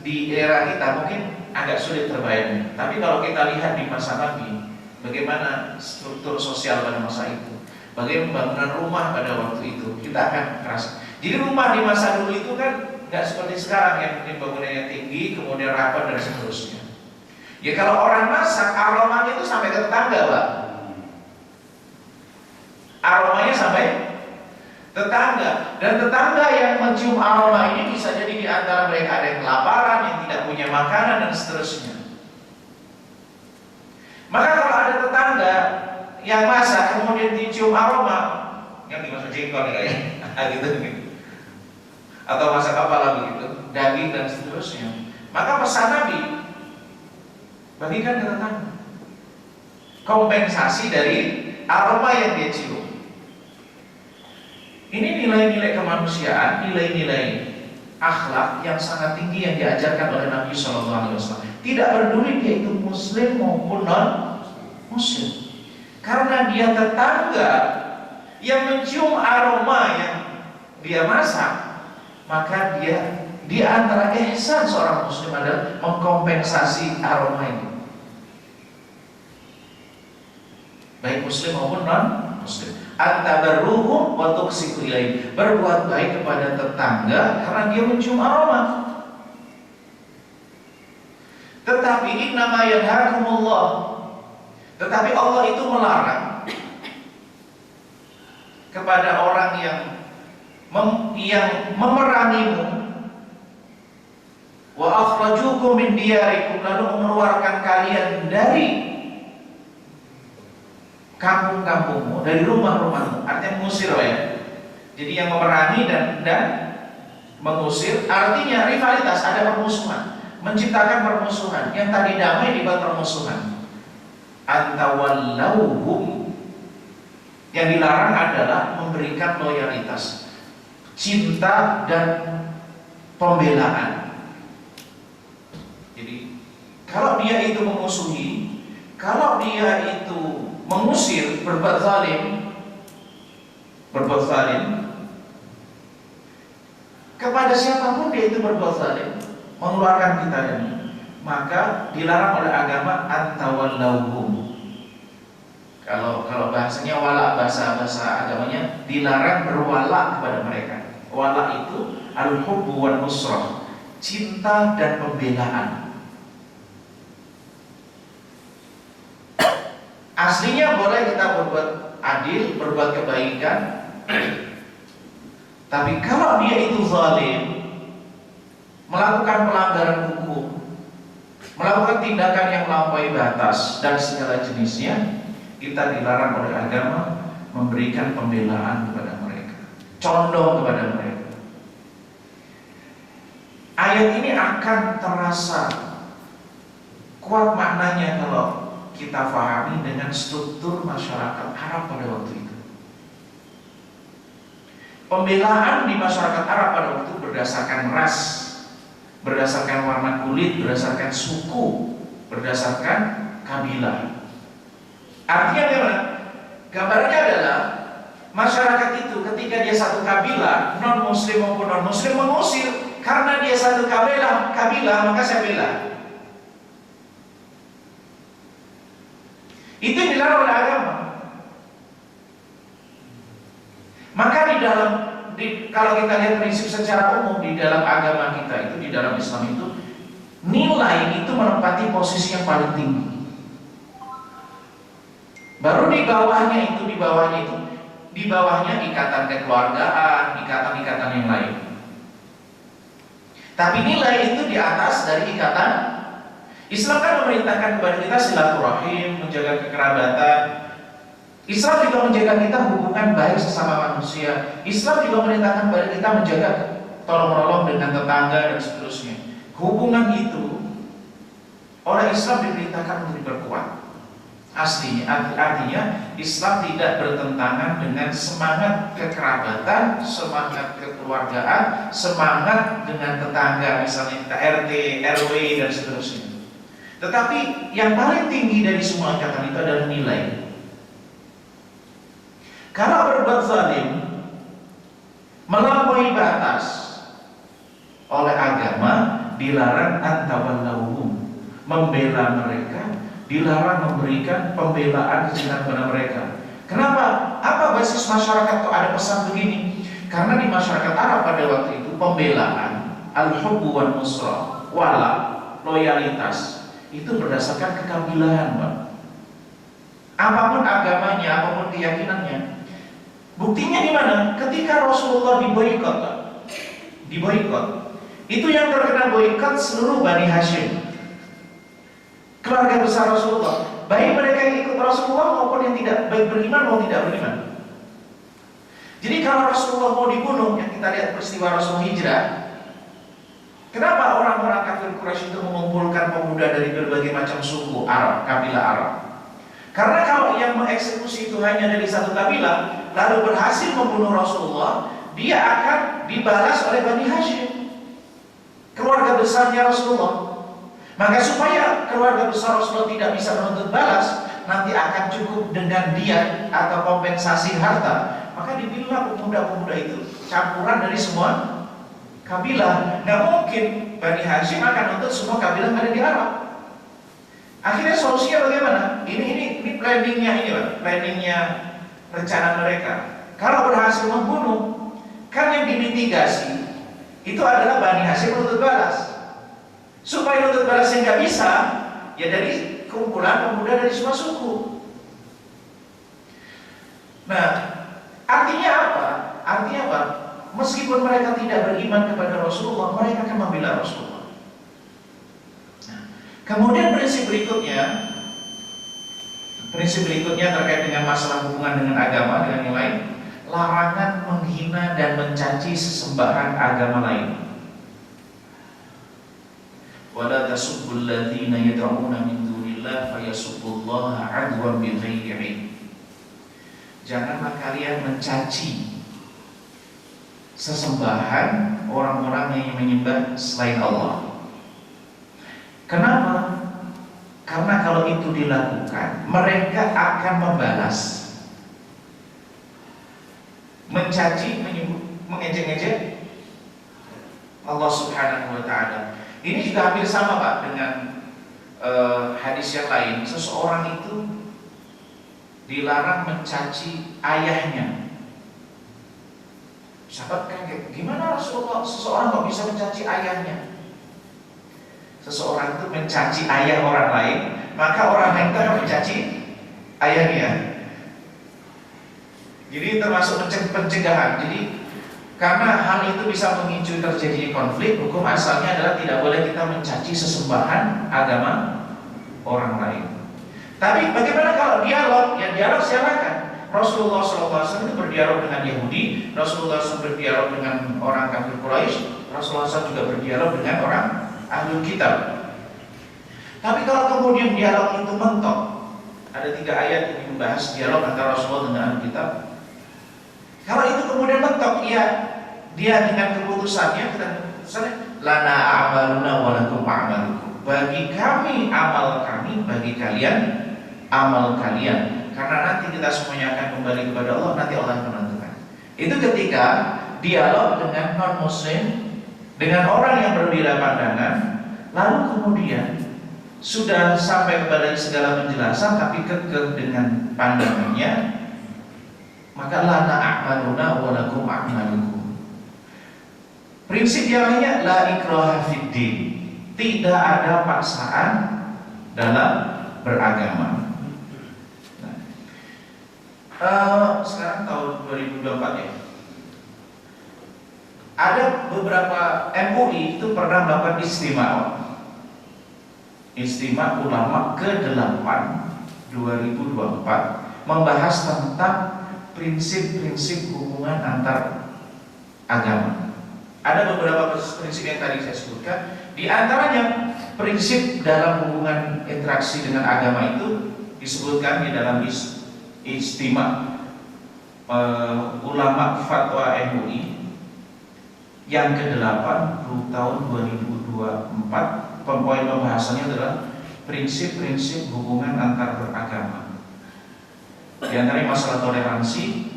di era kita mungkin agak sulit terbayang. Tapi kalau kita lihat di masa Nabi, bagaimana struktur sosial pada masa itu, bagaimana bangunan rumah pada waktu itu, kita akan merasa. Jadi rumah di masa dulu itu kan nggak seperti sekarang yang mungkin bangunannya tinggi, kemudian rapat dan seterusnya. Ya kalau orang masak, aromanya itu sampai ke tetangga, Pak. Aromanya sampai tetangga, dan tetangga yang mencium aroma ini bisa jadi di antara mereka ada yang kelaparan, yang tidak punya makanan dan seterusnya. Maka kalau ada tetangga yang masak kemudian dicium aroma, yang dimasak jengkol ya, gitu, atau masak apalah begitu, daging dan seterusnya. Maka pesan Nabi, bagikan ke tetangga, kompensasi dari aroma yang dia cium. Ini nilai-nilai kemanusiaan, nilai-nilai akhlak yang sangat tinggi yang diajarkan oleh Nabi SAW. Tidak peduli dia itu muslim maupun non-muslim. Karena dia tetangga yang mencium aroma yang dia masak, maka dia di antara ihsan seorang muslim adalah mengkompensasi aroma ini. Baik muslim maupun non-muslim. Antabarruhum wa tuqsitu ilaihim, berbuat baik kepada tetangga karena dia mencium aroma. Tetapi innama yanhakumullah, tetapi Allah itu melarang kepada orang yang memerangimu, wa akhrajukum min diyarikum, lalu mengeluarkan kalian dari kampung-kampungmu, dari rumah-rumahmu, artinya mengusir ya. Jadi yang memerangi dan mengusir, artinya rivalitas, ada permusuhan, menciptakan permusuhan. Yang tadi damai dibuat permusuhan. Antawallauhum, yang dilarang adalah memberikan loyalitas, cinta dan pembelaan. Jadi kalau dia itu memusuhi, kalau dia itu mengusir, berbuat zalim kepada siapapun dia itu berbuat zalim, mengeluarkan kita ini, maka dilarang oleh agama antawallauhum. Kalau bahasanya wala, bahasa agamanya dilarang berwala kepada mereka. Wala itu al-hubbu wan nusrah, cinta dan pembelaan. Aslinya boleh kita berbuat adil, berbuat kebaikan. Tapi kalau dia itu zalim, melakukan pelanggaran hukum, melakukan tindakan yang melampaui batas dan segala jenisnya, kita dilarang oleh agama memberikan pembelaan kepada mereka, condong kepada mereka. Ayat ini akan terasa kuat maknanya kalau kita pahami dengan struktur masyarakat Arab pada waktu itu. Pembelaan di masyarakat Arab pada waktu itu berdasarkan ras, berdasarkan warna kulit, berdasarkan suku, berdasarkan kabilah. Artinya bagaimana? Gambarnya adalah masyarakat itu ketika dia satu kabilah, non muslim maupun non muslim mengusir, karena dia satu kabilah maka saya bela. Itu yang dilarang oleh agama. Maka kalau kita lihat prinsip secara umum di dalam agama kita itu, di dalam Islam itu, nilai itu menempati posisi yang paling tinggi. Baru di bawahnya ikatan kekeluargaan, ikatan-ikatan yang lain. Tapi nilai itu di atas dari ikatan. Islam kan memerintahkan kepada kita silaturahim, menjaga kekerabatan. Islam juga menjaga kita hubungan baik sesama manusia. Islam juga memerintahkan kepada kita menjaga tolong-menolong dengan tetangga dan seterusnya. Hubungan itu oleh Islam diperintahkan untuk diperkuat. Artinya Islam tidak bertentangan dengan semangat kekerabatan, semangat kekeluargaan, semangat dengan tetangga, misalnya kita RT, RW dan seterusnya. Tetapi yang paling tinggi dari semua ikatan itu adalah nilai. Kalau berbuat zalim, melampaui batas oleh agama, dilarang antawallahum, membela mereka, dilarang memberikan pembelaan kecintaan kepada mereka. Kenapa? Apa basis masyarakat itu ada pesan begini? Karena di masyarakat Arab pada waktu itu pembelaan, al-hubbu wan nusra, wala, loyalitas itu berdasarkan kekabilahan, Pak. Apapun agamanya, apapun keyakinannya. Buktinya di mana? Ketika Rasulullah diboikot, Pak. Diboikot. Itu yang terkena boikot seluruh Bani Hashim, keluarga besar Rasulullah, baik mereka yang ikut Rasulullah maupun yang tidak, baik beriman maupun tidak beriman. Jadi kalau Rasulullah mau dibunuh, yang kita lihat peristiwa Rasul hijrah, kenapa orang-orang kafir Quraisy itu mengumpulkan pemuda dari berbagai macam suku Arab, kabilah Arab? Karena kalau yang mengeksekusi itu hanya dari satu kabilah, lalu berhasil membunuh Rasulullah, dia akan dibalas oleh Bani Hashim, keluarga besarnya Rasulullah. Maka supaya keluarga besar Rasulullah tidak bisa menuntut balas, nanti akan cukup dengan dia atau kompensasi harta. Maka dipilihlah pemuda-pemuda itu, campuran dari semua kabilah. Nggak mungkin Bani Hashim akan menuntut semua kabilah yang ada di Arab. Akhirnya solusinya bagaimana? Ini planningnya rencana mereka. Kalau berhasil membunuh, kan yang dimitigasi itu adalah Bani Hashim menuntut balas. Supaya nuntut balasnya nggak bisa, ya dari kumpulan pemuda dari semua suku. Nah, artinya apa? Artinya apa? Meskipun mereka tidak beriman kepada Rasulullah, mereka akan membela Rasulullah. Nah, kemudian prinsip berikutnya terkait dengan masalah hubungan dengan agama, dengan yang lain, larangan menghina dan mencaci sesembahan agama lain. Wala tasubbul ladzina yad'una min dunillah fayasubbullaha 'adwan bighairi 'ilm. Janganlah kalian mencaci sesembahan orang-orang yang menyembah selain Allah. Kenapa? Karena kalau itu dilakukan, mereka akan membalas. Mencaci, mengejek-ejek Allah Subhanahu wa ta'ala. Ini juga hampir sama, Pak, dengan hadis yang lain. Seseorang itu dilarang mencaci ayahnya. Sahabat kaget, gimana Rasulullah, seseorang kok bisa mencaci ayahnya? Seseorang itu mencaci ayah orang lain, maka orang lain itu akan mencaci ayahnya. Jadi termasuk pencegahan. Jadi karena hal itu bisa memicu terjadinya konflik, hukum asalnya adalah tidak boleh kita mencaci sesembahan agama orang lain. Tapi bagaimana kalau dialog? Ya dialog silakan. Rasulullah SAW itu berdialog dengan Yahudi, Rasulullah SAW berdialog dengan orang kafir Quraisy, Rasulullah SAW juga berdialog dengan orang Ahlul Kitab. Tapi kalau kemudian dialog itu mentok, ada 3 ayat yang membahas dialog antara Rasulullah dengan Ahlul Kitab. Kalau itu kemudian mentok, ya dia dengan keputusannya kita lana a'maluna wa lakum a'malukum. Bagi kami amal kami, bagi kalian amal kalian. karena nanti kita semuanya akan kembali kepada Allah, nanti Allah yang menentukan. Itu ketika dialog dengan non-muslim, dengan orang yang berbeda pandangan, lalu kemudian sudah sampai kepada segala penjelasan tapi kekeh dengan pandangannya, maka lana a'maluna wa lakum a'malukum. Prinsip yang lainnya la ikraha fiddin, tidak ada paksaan dalam beragama. Sekarang tahun 2024 ya. Ada beberapa MUI itu pernah melakukan Istimewa Ulama ke-8 2024 membahas tentang prinsip-prinsip hubungan antar agama. Ada beberapa prinsip yang tadi saya sebutkan. Di antaranya prinsip dalam hubungan interaksi dengan agama itu disebutkan di dalam Istimewa Ulama Fatwa MUI yang ke-8 tahun 2024. Poin pembahasannya adalah prinsip-prinsip hubungan antar beragama. Di antaranya masalah toleransi.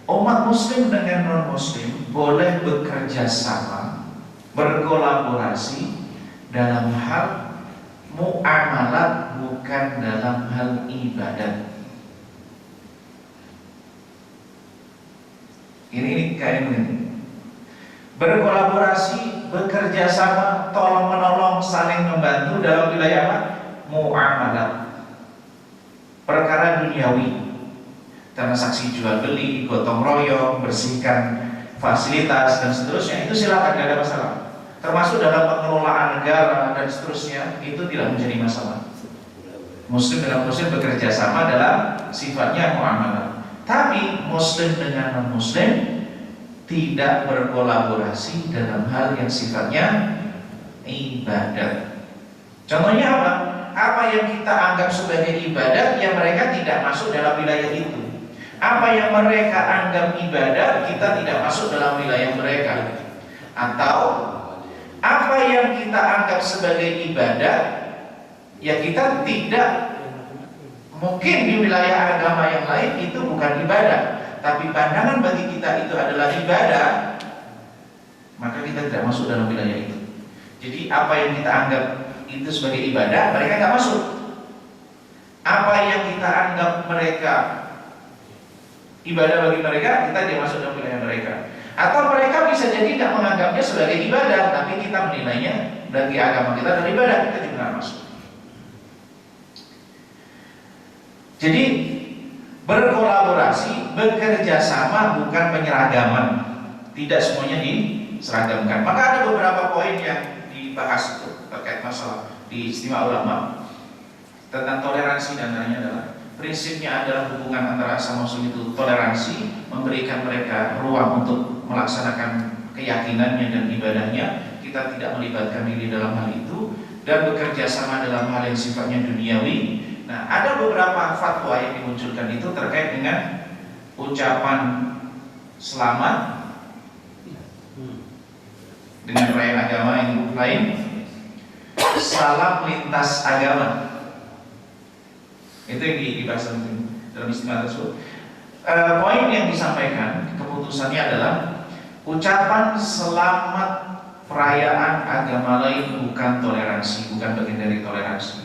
Umat muslim dengan non-muslim boleh bekerja sama, berkolaborasi dalam hal muamalat, bukan dalam hal ibadat. Ini kayak begini. Berkolaborasi, bekerja sama, tolong menolong, saling membantu dalam wilayah apa? Muamalat, perkara duniawi, transaksi jual beli, gotong royong, bersihkan fasilitas dan seterusnya, itu silakan, tidak ada masalah. Termasuk dalam pengelolaan negara dan seterusnya, itu tidak menjadi masalah. Muslim dengan muslim bekerja sama dalam sifatnya muamalat. Tapi muslim dengan non-muslim tidak berkolaborasi dalam hal yang sifatnya ibadat. Contohnya apa? Apa yang kita anggap sebagai ibadat, yang mereka tidak masuk dalam wilayah itu. Apa yang mereka anggap ibadat, kita tidak masuk dalam wilayah mereka. Atau apa yang kita anggap sebagai ibadat, ya kita tidak, mungkin di wilayah agama yang lain itu bukan ibadah, tapi pandangan bagi kita itu adalah ibadah, maka kita tidak masuk dalam wilayah itu. Jadi apa yang kita anggap itu sebagai ibadah, mereka tidak masuk. Apa yang kita anggap mereka ibadah bagi mereka, kita tidak masuk dalam wilayah mereka. Atau mereka bisa jadi tidak menganggapnya sebagai ibadah, tapi kita menilainya bagi agama kita dari ibadah, kita juga tidak masuk. Jadi berkolaborasi, bekerja sama, bukan penyeragaman. Tidak semuanya diseragamkan. Maka ada beberapa poin yang dibahas itu terkait masalah di Istimewa Ulama tentang toleransi, dan lainnya adalah prinsipnya adalah hubungan antara sesama muslim itu toleransi, memberikan mereka ruang untuk melaksanakan keyakinannya dan ibadahnya. Kita tidak melibatkan diri dalam hal itu, dan bekerja sama dalam hal yang sifatnya duniawi. Nah, ada beberapa fatwa yang dimunculkan itu terkait dengan ucapan selamat dengan perayaan agama yang lain, salam lintas agama. Itu yang dibahas dalam istimewa tersebut. Poin yang disampaikan, keputusannya adalah ucapan selamat perayaan agama lain bukan toleransi, bukan bagian dari toleransi.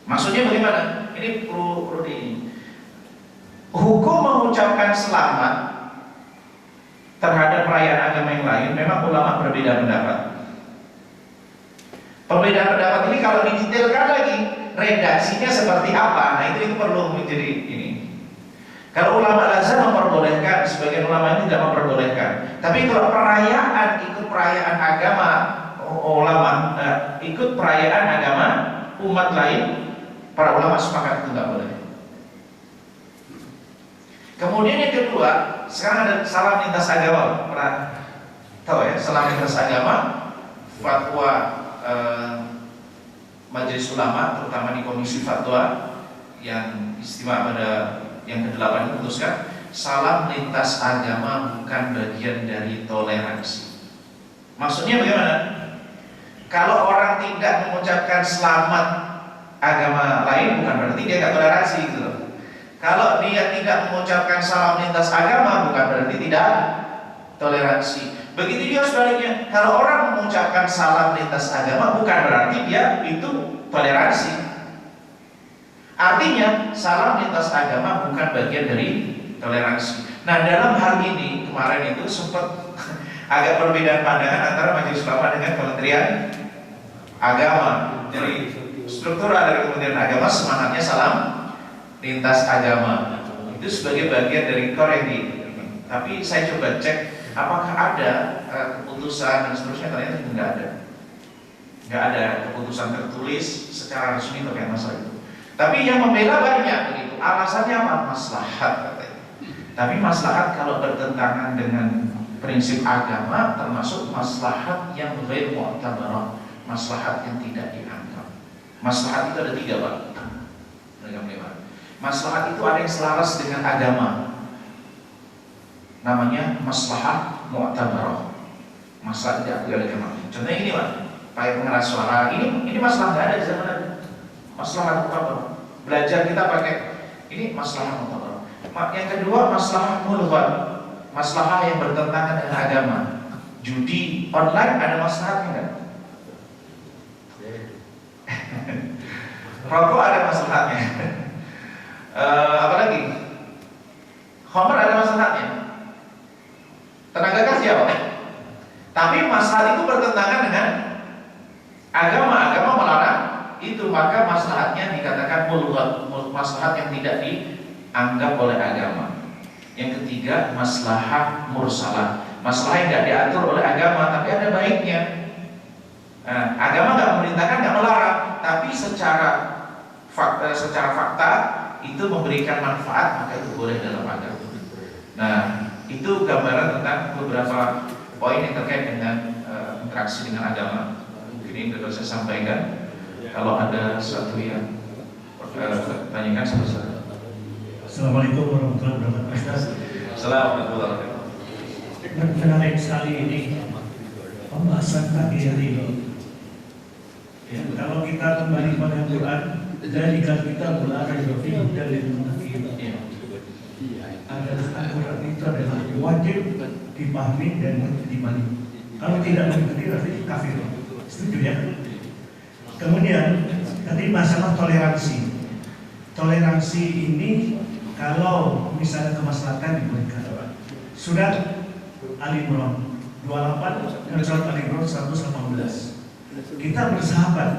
Maksudnya bagaimana? Ini perlu di hukum mengucapkan selamat terhadap perayaan agama yang lain, memang ulama berbeda pendapat. Perbedaan pendapat ini kalau didetailkan lagi, redaksinya seperti apa? Nah itu perlu menjadi ini. Kalau ulama lazim memperbolehkan, sebagian ulama ini tidak memperbolehkan. Tapi kalau perayaan, ikut perayaan agama ulama, ikut perayaan agama umat lain, para ulama sepakat itu nggak boleh. Kemudian yang kedua, sekarang ada salam lintas agama. Pernah tahu ya, salam lintas agama, fatwa Majelis Ulama, terutama di Komisi Fatwa yang istimewa pada yang ke-8 memutuskan salam lintas agama bukan bagian dari toleransi. Maksudnya bagaimana? Kalau orang tidak mengucapkan selamat agama lain bukan berarti dia nggak toleransi gitu loh. Kalau dia tidak mengucapkan salam lintas agama bukan berarti tidak toleransi. Begitu juga sebaliknya, kalau orang mengucapkan salam lintas agama bukan berarti dia itu toleransi. Artinya salam lintas agama bukan bagian dari toleransi. Nah, dalam hal ini kemarin itu sempat agak perbedaan pandangan antara Majelis Ulama dengan Kementerian Agama. Jadi struktural dari Kementerian Agama semangatnya salam lintas agama itu sebagai bagian dari core yang di. Tapi saya coba cek apakah ada keputusan dan seterusnya, ternyata nggak ada keputusan tertulis secara resmi terkait masalah itu. Tapi yang membela banyak begitu. Alasannya apa? Maslahat katanya. Tapi maslahat kalau bertentangan dengan prinsip agama termasuk maslahat yang ghair mu'tabarah, maslahat yang tidak dianggap. Maslahat itu ada 3, Pak. Maslahat itu ada yang selaras dengan agama, namanya maslahat mu'tabarah, maslahat tidak dianggap agama. Contohnya ini, Pak, kayak pengeras suara. Ini masalah nggak ada di zaman Nabi. Maslahat mu'tabarah. Belajar kita pakai ini maslahat mu'tabarah. Yang kedua maslahat mulghat, maslahat yang bertentangan dengan agama. Judi online ada maslahatnya enggak? Rokok ada maslahatnya. Apalagi khamr ada maslahatnya. Tenaga kerja apa? Tapi maslahat itu bertentangan dengan agama. Agama melarang itu, maka maslahatnya dikatakan mulghat, maslahat yang tidak dianggap oleh agama. Yang ketiga maslahat mursalah, masalah yang tidak diatur oleh agama tapi ada baiknya. Nah, agama nggak memerintahkan, nggak melarang, tapi secara fakta itu memberikan manfaat, maka itu boleh dalam agama. Nah, itu gambaran tentang beberapa poin yang terkait dengan interaksi dengan agama. Mungkin ini dapat saya sampaikan. Kalau ada sesuatu yang tanyakan sama saya. Assalamualaikum warahmatullahi wabarakatuh. Assalamualaikum warahmatullahi wabarakatuh. Menarik sekali ini pembahasan tadi hari ini. Ya, kalau kita kembali pada Quran, jadikan kita berada di dari munafikin. Adalah Al-Quran itu adalah wajib dipahami dan wajib dimani. Kalau tidak mengikuti berarti kafir. Setuju ya? Kemudian tadi masalah toleransi. Toleransi ini kalau misalnya kemaslahatan diberikan. Surat Ali Imran 28 dan surat Ali Imran 118. Kita bersahabat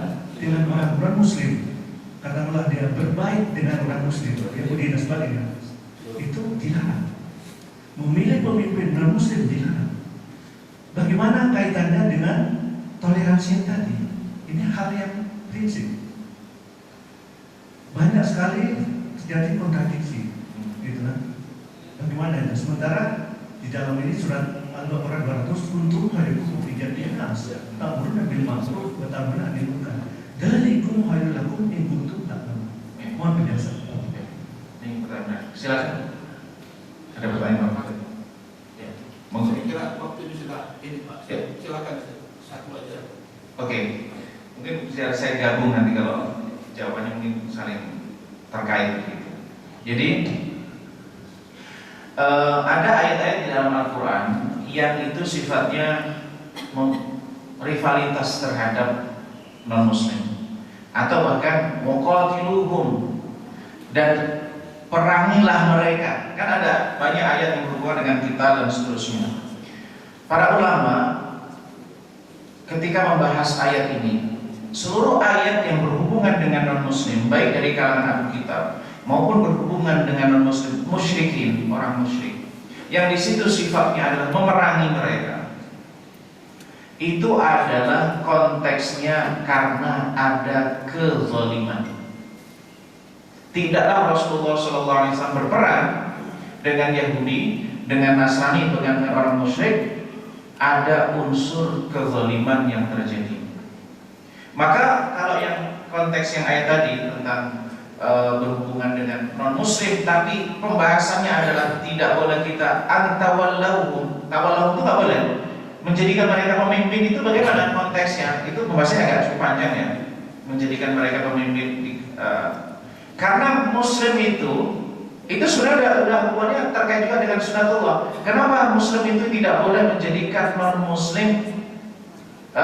dengan orang Muslim karena dia berbaik dengan orang Muslim, Yahudi dan sebagainya. Itu dilarang. Memilih pemimpin non Muslim dilarang. Bagaimana kaitannya dengan toleransi yang tadi? Ini hal yang prinsip. Banyak sekali terjadi kontradiksi, gitu kan? Bagaimana itu? Sementara di dalam ini surat Al-Baqarah 200 untuk harikum fijadiyah nas ta'muruna bil ma'ruf wa tanhauna 'anil munkar dzalikum khairul lakum in kuntum ta'lamun. Mohon penjelasan. Ini pertanyaan. Silakan. Ada pertanyaan Pak? Ya. Saya kira waktu ini sudah ini Pak. Ya. Silakan satu aja. Oke. Mungkin bisa saya gabung nanti kalau jawabannya mungkin saling terkait gitu. Jadi ada ayat-ayat di dalam Al-Quran yang itu sifatnya rivalitas terhadap non-muslim atau bahkan muqatiluhum, dan perangilah mereka. Kan ada banyak ayat yang berhubungan dengan kita dan seterusnya. Para ulama ketika membahas ayat ini, seluruh ayat yang berhubungan dengan non-muslim, baik dari kalangan ahli kitab maupun berhubungan dengan non-muslim, musyrikin, orang musyrik, yang di situ sifatnya adalah memerangi mereka, itu adalah konteksnya karena ada kezaliman. Tidaklah Rasulullah SAW berperang dengan Yahudi, dengan Nasrani, dengan orang musyrik, ada unsur kezaliman yang terjadi. Maka kalau yang konteks yang ayat tadi tentang berhubungan dengan non-muslim, tapi pembahasannya adalah tidak boleh kita antawallahum. Tawallahum itu nggak boleh. Menjadikan mereka pemimpin itu bagaimana konteksnya? Itu pembahasannya agak cukup panjang ya. Menjadikan mereka pemimpin Karena Muslim itu sebenarnya udah hubungannya terkait juga dengan sunatullah. Kenapa Muslim itu tidak boleh menjadikan non-Muslim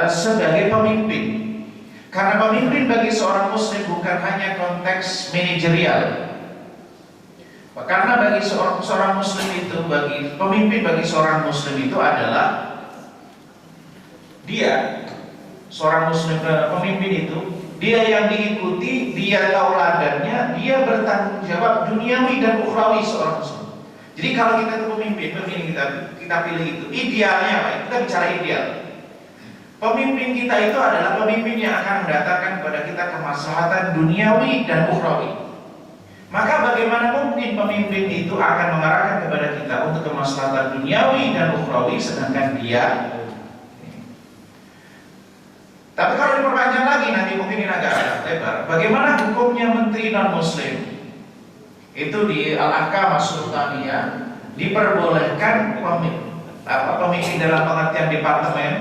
sebagai pemimpin? Karena pemimpin bagi seorang Muslim bukan hanya konteks manajerial. Karena bagi seorang Muslim itu, bagi pemimpin bagi seorang Muslim itu adalah dia, seorang Muslim pemimpin itu, dia yang diikuti, dia tauladannya, dia bertanggung jawab duniawi dan ukhrawi seorang Muslim. Jadi kalau kita itu pemimpin, begini kita pilih itu, idealnya apa? Kita bicara ideal. Pemimpin kita itu adalah pemimpin yang akan mendatangkan kepada kita kemaslahatan duniawi dan ukhrawi. Maka bagaimana mungkin pemimpin itu akan mengarahkan kepada kita untuk kemaslahatan duniawi dan ukhrawi sedangkan dia. Tapi kalau diperpanjang lagi nanti mungkin ini agak lebar. Bagaimana hukumnya menteri non-Muslim? Itu di Al-Ahkam As-Sultaniyah diperbolehkan pemimpin dalam pengertian departemen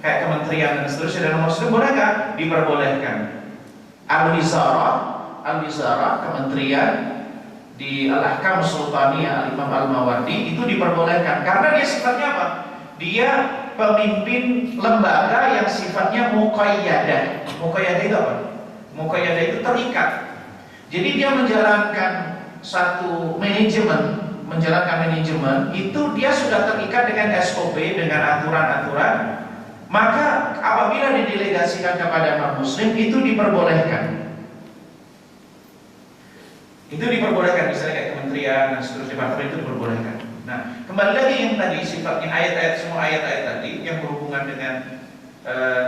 kayak kementerian dan seterusnya dan non-Muslim boleh nggak? Diperbolehkan. Al-Wizarah kementerian di Al-Ahkam Sultaniyah Al-Imam Al-Mawardi itu diperbolehkan karena dia sifatnya apa? Dia pemimpin lembaga yang sifatnya muqayyadah. Muqayyadah itu apa? Muqayyadah itu terikat. Jadi dia menjalankan satu manajemen, itu dia sudah terikat dengan SOP, dengan aturan-aturan. Maka apabila didelegasikan kepada non-Muslim itu diperbolehkan. Itu diperbolehkan, misalnya kayak kementerian dan seterusnya, departemen itu diperbolehkan. Nah, kembali lagi yang tadi sifatnya semua ayat-ayat tadi yang berhubungan dengan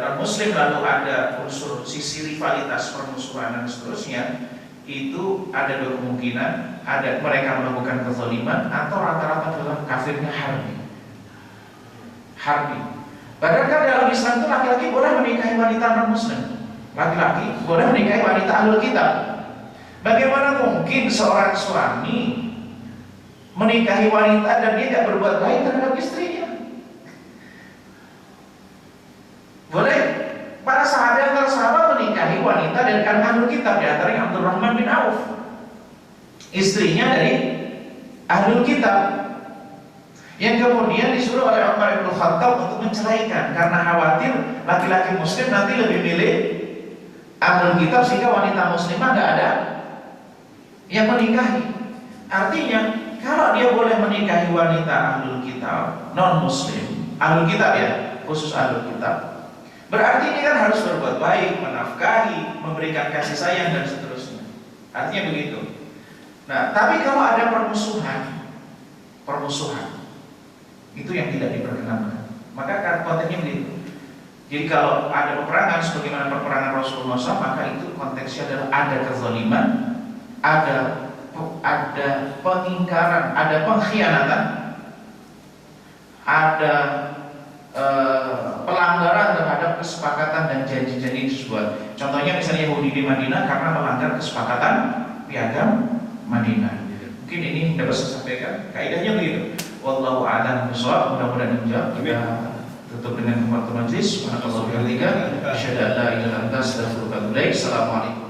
non-Muslim lalu ada unsur sisi rivalitas, permusuhan dan seterusnya, itu ada dua kemungkinan, ada mereka melakukan kezaliman atau rata-rata adalah kafirnya harbi. Padahal dalam Islam itu laki-laki boleh menikahi wanita non-Muslim, laki-laki boleh menikahi wanita ahlul kitab. Bagaimana mungkin seorang suami menikahi wanita dan dia tidak berbuat baik terhadap istrinya? Boleh para sahabat menikahi wanita dari kalangan ahlul kitab, di antaranya Abdurrahman bin Auf, istrinya dari ahlul kitab, yang kemudian disuruh oleh Umar bin Khattab untuk menceraikan karena khawatir laki-laki Muslim nanti lebih milih ahlul kitab sehingga wanita Muslimah tidak ada yang menikahi. Artinya kalau dia boleh menikahi wanita ahlul kitab non-Muslim, ahlul kitab ya, khusus ahlul kitab, berarti dia kan harus berbuat baik, menafkahi, memberikan kasih sayang dan seterusnya. Artinya begitu. Nah, tapi kalau ada permusuhan itu yang tidak diperkenankan. Maka konteksnya begitu. Jadi kalau ada peperangan sebagaimana peperangan Rasulullah SAW, maka itu konteksnya adalah ada kezaliman, ada pengingkaran, ada pengkhianatan, ada pelanggaran terhadap kesepakatan dan janji-janji tersebut. Contohnya misalnya Yahudi di Madinah karena melanggar kesepakatan piagam Madinah. Mungkin ini dapat saya sampaikan. Kaidahnya begitu. Wallahu a'lam bishawab. Mudah-mudahan menjawab. Kita tutup dengan kemarahan majlis. Subhanallah wa bihamdihi. Asyhadu an la ilaha illa anta astaghfiruka wa atubu ilaik. Assalamualaikum.